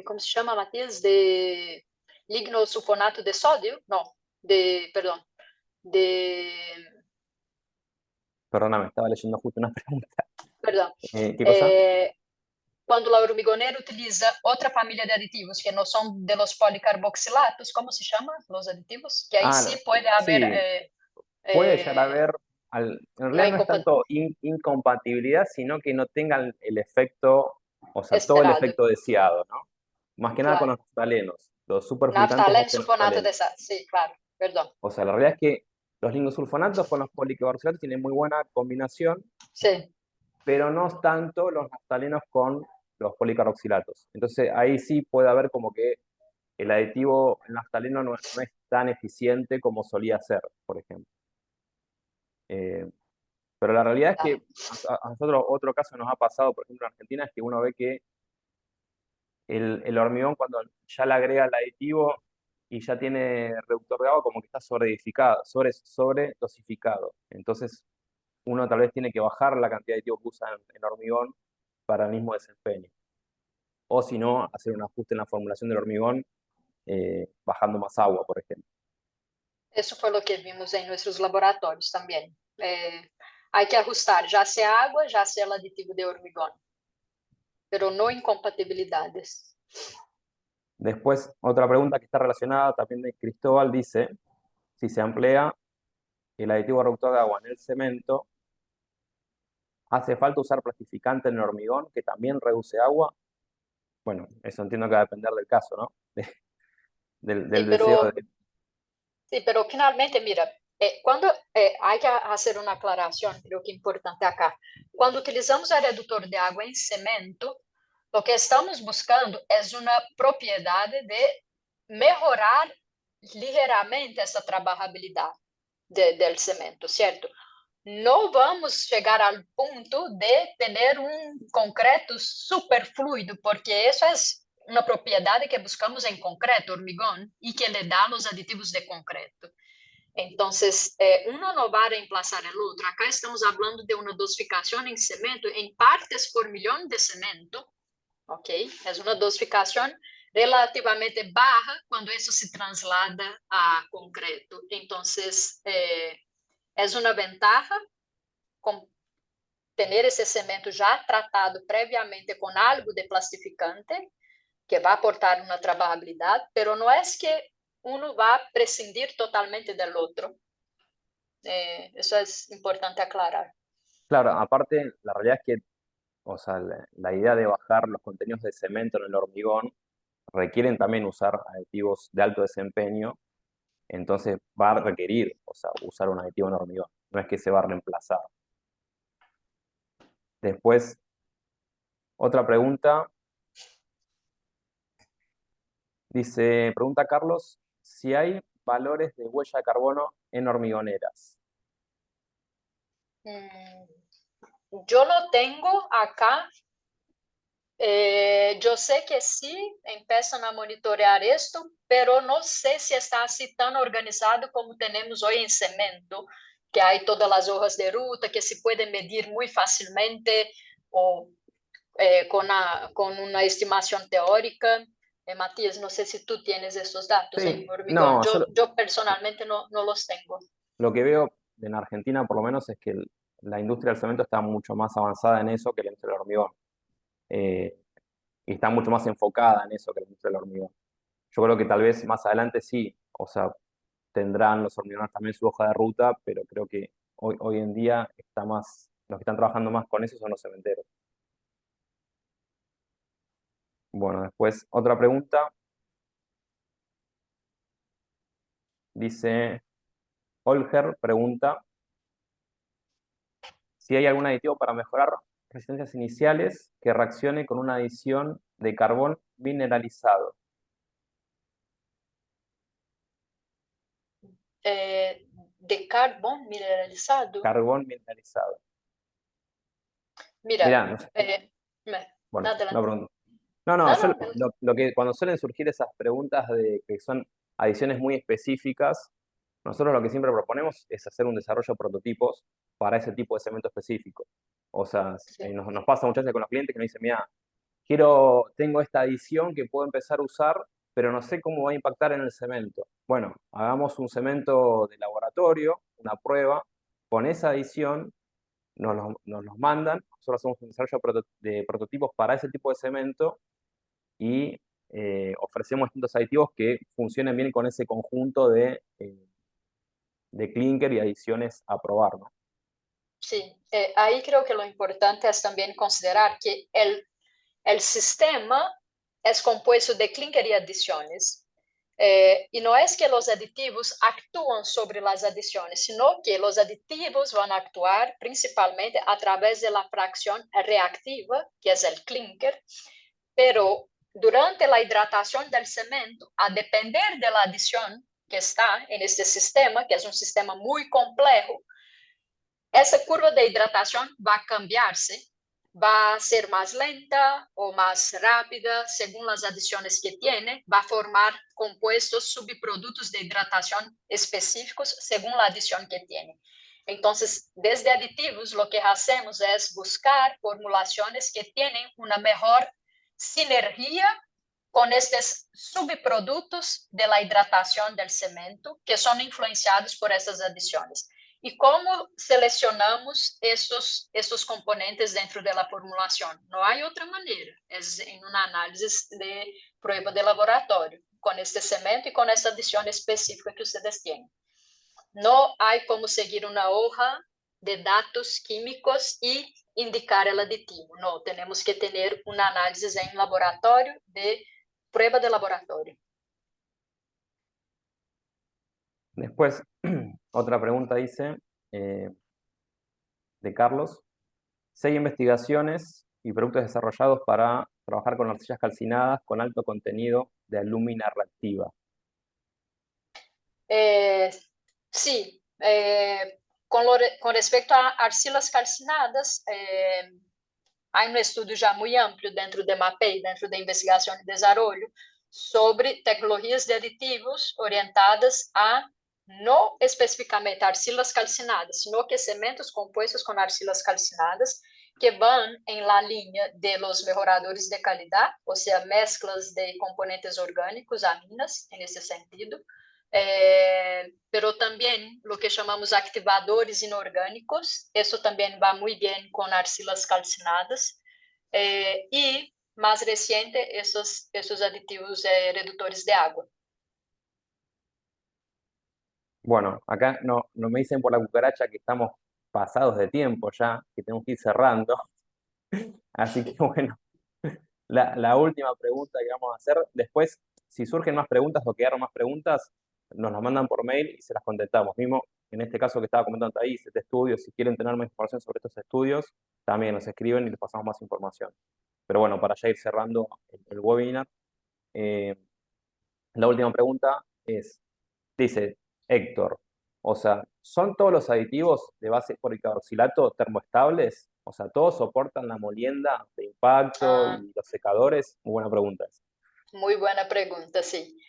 como se chama, Matias? De lignosulfonato de sódio? Não, perdão, de... Perdóname, estaba leyendo justo una pregunta. Perdão. ¿Qué cosa? Quando a hormigoneira utiliza outra família de aditivos que não são de los policarboxilatos, como se chama los aditivos? Que aí sí pode haber... Sí, puede llegar a haber, en realidad no es tanto incompatibilidad, sino que no tengan el efecto, o sea, todo el esperado. efecto deseado, ¿no? Más que nada con Claro. los naftalenos. Los superfluitantes no Naftaleno, hacen sulfonato naftaleno. de sal, sí, claro, perdón. O sea, la realidad es que los lignosulfonatos con los policarboxilatos tienen muy buena combinación, Sí, pero no tanto los naftalenos con los policarboxilatos. Entonces ahí sí puede haber como que el aditivo, el naftaleno no es tan eficiente como solía ser, por ejemplo. Pero la realidad es que a nosotros otro caso nos ha pasado, por ejemplo, en Argentina, es que uno ve que el hormigón cuando ya le agrega el aditivo y ya tiene reductor de agua, como que está sobre dosificado. Entonces uno tal vez tiene que bajar la cantidad de aditivo que usa en hormigón para el mismo desempeño. O si no, hacer un ajuste en la formulación del hormigón bajando más agua, por ejemplo. eso fue lo que vimos en nuestros laboratorios también. Hay que ajustar, ya sea agua, ya sea el aditivo de hormigón, pero no incompatibilidades. Después, otra pregunta que está relacionada también de Cristóbal dice, si se emplea el aditivo reductor de agua en el cemento, ¿hace falta usar plastificante en el hormigón que también reduce agua? Bueno, eso entiendo que va a depender del caso, ¿no? Del Sí, deseo de... sí, pero finalmente, mira, cuando hay que hacer una aclaración, creo que importante acá. Cuando utilizamos el reductor de agua en cemento, lo que estamos buscando es una propiedad de mejorar ligeramente essa trabajabilidade del cemento, certo? Não vamos chegar ao ponto de ter concreto super fluido, porque isso é uma propriedade que buscamos em concreto, hormigón, e que le dá os aditivos de concreto. Então, uno não vai reemplazar o outro. Acá estamos falando de uma dosificação em cemento em partes por milhão de cemento, ok? É uma dosificação relativamente baja quando isso se traslada a concreto. Então, é uma ventaja ter esse cemento já tratado previamente com algo de plastificante, que vai aportar uma trabalhabilidade, mas não é que uno vai prescindir totalmente do outro. Isso é importante aclarar. Claro, aparte, la realidad es que, o sea, la idea de bajar los contenidos de cemento en el hormigón requieren también usar aditivos de alto desempeño, entonces va a requerir, o sea, usar un aditivo en hormigón, no es que se va a reemplazar. Después, otra pregunta, dice, pregunta Carlos, si hay valores de huella de carbono en hormigoneras. Yo lo tengo acá. Eu sei que sim, começam a monitorear isto, pero não sei se está assim tão organizado como temos hoje em cemento, que há todas as hojas de ruta que se podem medir muito facilmente ou com uma estimação teórica. Matias, não sei se tu tienes esses dados Sí, em hormigón. no, Eu personalmente não los tengo. lo que veo en Argentina por lo menos es que la industria del cemento está mucho más avanzada en eso que la industria del hormigón. Y está mucho más enfocada en eso que la industria del hormigón. Yo creo que tal vez más adelante sí, o sea, tendrán los hormigoneros también su hoja de ruta, pero creo que hoy en día está más, los que están trabajando más con eso son los cementeros. Bueno, después otra pregunta. Dice, Olger pregunta si hay algún aditivo para mejorar resistencias iniciales que reaccione con una adición de carbón mineralizado. De carbón mineralizado. Carbón mineralizado. Mira, No sé. Bueno, adelante. no pregunto. No, lo que cuando suelen surgir esas preguntas de que son adiciones muy específicas, Nosotros lo que siempre proponemos es hacer un desarrollo de prototipos para ese tipo de cemento específico. O sea, Sí. nos pasa muchas veces con los clientes que nos dicen, mira, tengo esta adición que puedo empezar a usar, pero no sé cómo va a impactar en el cemento. Bueno, hagamos un cemento de laboratorio, una prueba, con esa adición nos los mandan, nosotros hacemos un desarrollo de prototipos para ese tipo de cemento y ofrecemos distintos aditivos que funcionen bien con ese conjunto de clinker y adiciones a probar, ¿no? Sí, ahí creo que lo importante es también considerar que el sistema es compuesto de clinker y adiciones. Y no es que los aditivos actúan sobre las adiciones, sino que los aditivos van a actuar principalmente a través de la fracción reactiva, que es el clinker, pero durante la hidratación del cemento, a depender de la adición que está en este sistema, que es un sistema muy complejo, essa curva de hidratação vai cambiar-se, vai ser mais lenta ou mais rápida, según as adições que tiene, vai formar compuestos subprodutos de hidratação específicos según a adição que tiene. Então, desde aditivos, lo que hacemos é buscar formulações que tienen uma melhor sinergia com estes subprodutos de la hidratação del cemento, que são influenciados por essas adições. E como selecionamos esses componentes dentro da formulação? Não há outra maneira, é em uma análise de prova de laboratório, com este cemento e com essa adição específica que vocês têm. Não há como seguir uma hoja de dados químicos e indicar o aditivo. Não, temos que ter uma análise em laboratório de prova de laboratório. Después, otra pregunta dice, de Carlos, si hay investigaciones y productos desarrollados para trabajar con arcillas calcinadas con alto contenido de alúmina reactiva. Sim, com respeito a arcilas calcinadas, há um estudo já muito amplo dentro da MAPEI, dentro da investigação e desenvolvimento, sobre tecnologias de aditivos orientadas a não especificamente arcilas calcinadas, sino que cementos compostos com arcilas calcinadas que vão em la linha de los mejoradores de qualidade, ou seja, mesclas de componentes orgânicos, aminas, nesse sentido, pero também o que chamamos activadores inorgânicos, isso também vai muito bem com arcilas calcinadas, e mais recente, esses aditivos redutores de água. Bueno, acá no me dicen por la cucaracha que estamos pasados de tiempo ya, que tenemos que ir cerrando. Así que bueno, la última pregunta que vamos a hacer. Después, si surgen más preguntas o quedaron más preguntas, nos las mandan por mail y se las contestamos. Mismo en este caso que estaba comentando ahí, este estudio, si quieren tener más información sobre estos estudios, también nos escriben y les pasamos más información. Pero bueno, para ya ir cerrando el webinar, la última pregunta es, dice Héctor, o sea, ¿son todos los aditivos de base policarboxilato termoestables? O sea, ¿todos soportan la molienda de impacto y los secadores? Muy buena pregunta esa. Muy buena pregunta, sí.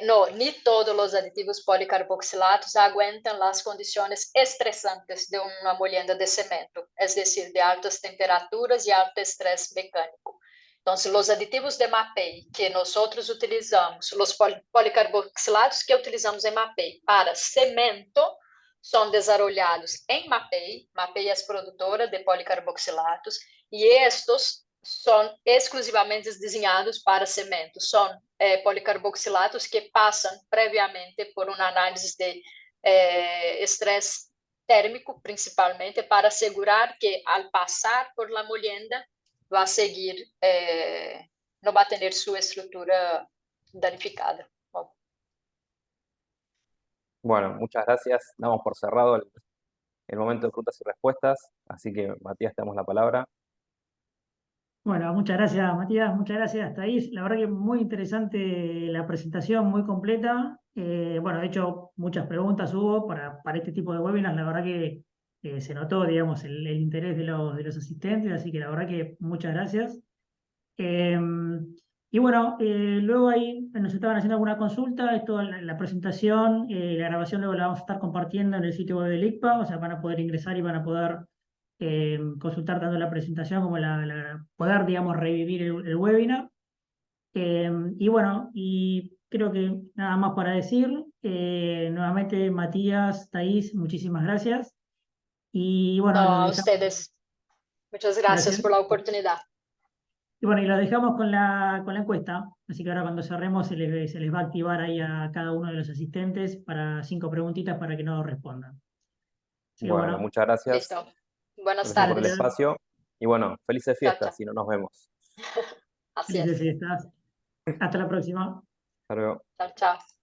No, ni todos los aditivos policarboxilatos aguentan las condiciones estresantes de una molienda de cemento, es decir, de altas temperaturas y alto estrés mecánico. Entonces, los aditivos de MAPEI que nosotros utilizamos, los policarboxilatos que utilizamos en MAPEI para cemento, son desarrollados en MAPEI. MAPEI es productora de policarboxilatos y estos são exclusivamente desenhados para cemento. São policarboxilatos que passam previamente por uma análise de estresse térmico, principalmente, para assegurar que, ao passar por la molienda, vai seguir, não vai ter sua estrutura danificada. Bueno, muchas gracias. Damos por cerrado el momento de preguntas y respuestas. Así que, Matías, te damos la palabra. Bueno, muchas gracias, Matías, muchas gracias, Thais. La verdad que muy interesante la presentación, muy completa. Bueno, de hecho, muchas preguntas hubo para este tipo de webinars. La verdad que se notó, digamos, el interés de los asistentes, así que la verdad que muchas gracias. Y bueno, luego ahí nos estaban haciendo alguna consulta, esto, la presentación, la grabación luego la vamos a estar compartiendo en el sitio web del ICPA, o sea, van a poder ingresar y van a poder consultar tanto la presentación como poder, digamos, revivir el webinar. Y bueno, y creo que nada más para decir, nuevamente Matías, Thaís, muchísimas gracias. Y bueno, No, lo a dejamos, ustedes. Muchas gracias gracias. por la oportunidad. Y bueno, y lo dejamos con la encuesta, así que ahora cuando cerremos se les va a activar ahí a cada uno de los asistentes para 5 preguntitas para que no respondan. Así que Bueno, bueno, muchas gracias. Listo. Buenas Gracias por el tardes. gracias, espacio. Y bueno, felices Chao, chao. fiestas si no nos vemos. Así felices es. fiestas. Hasta la próxima. Hasta luego. Chao, chao.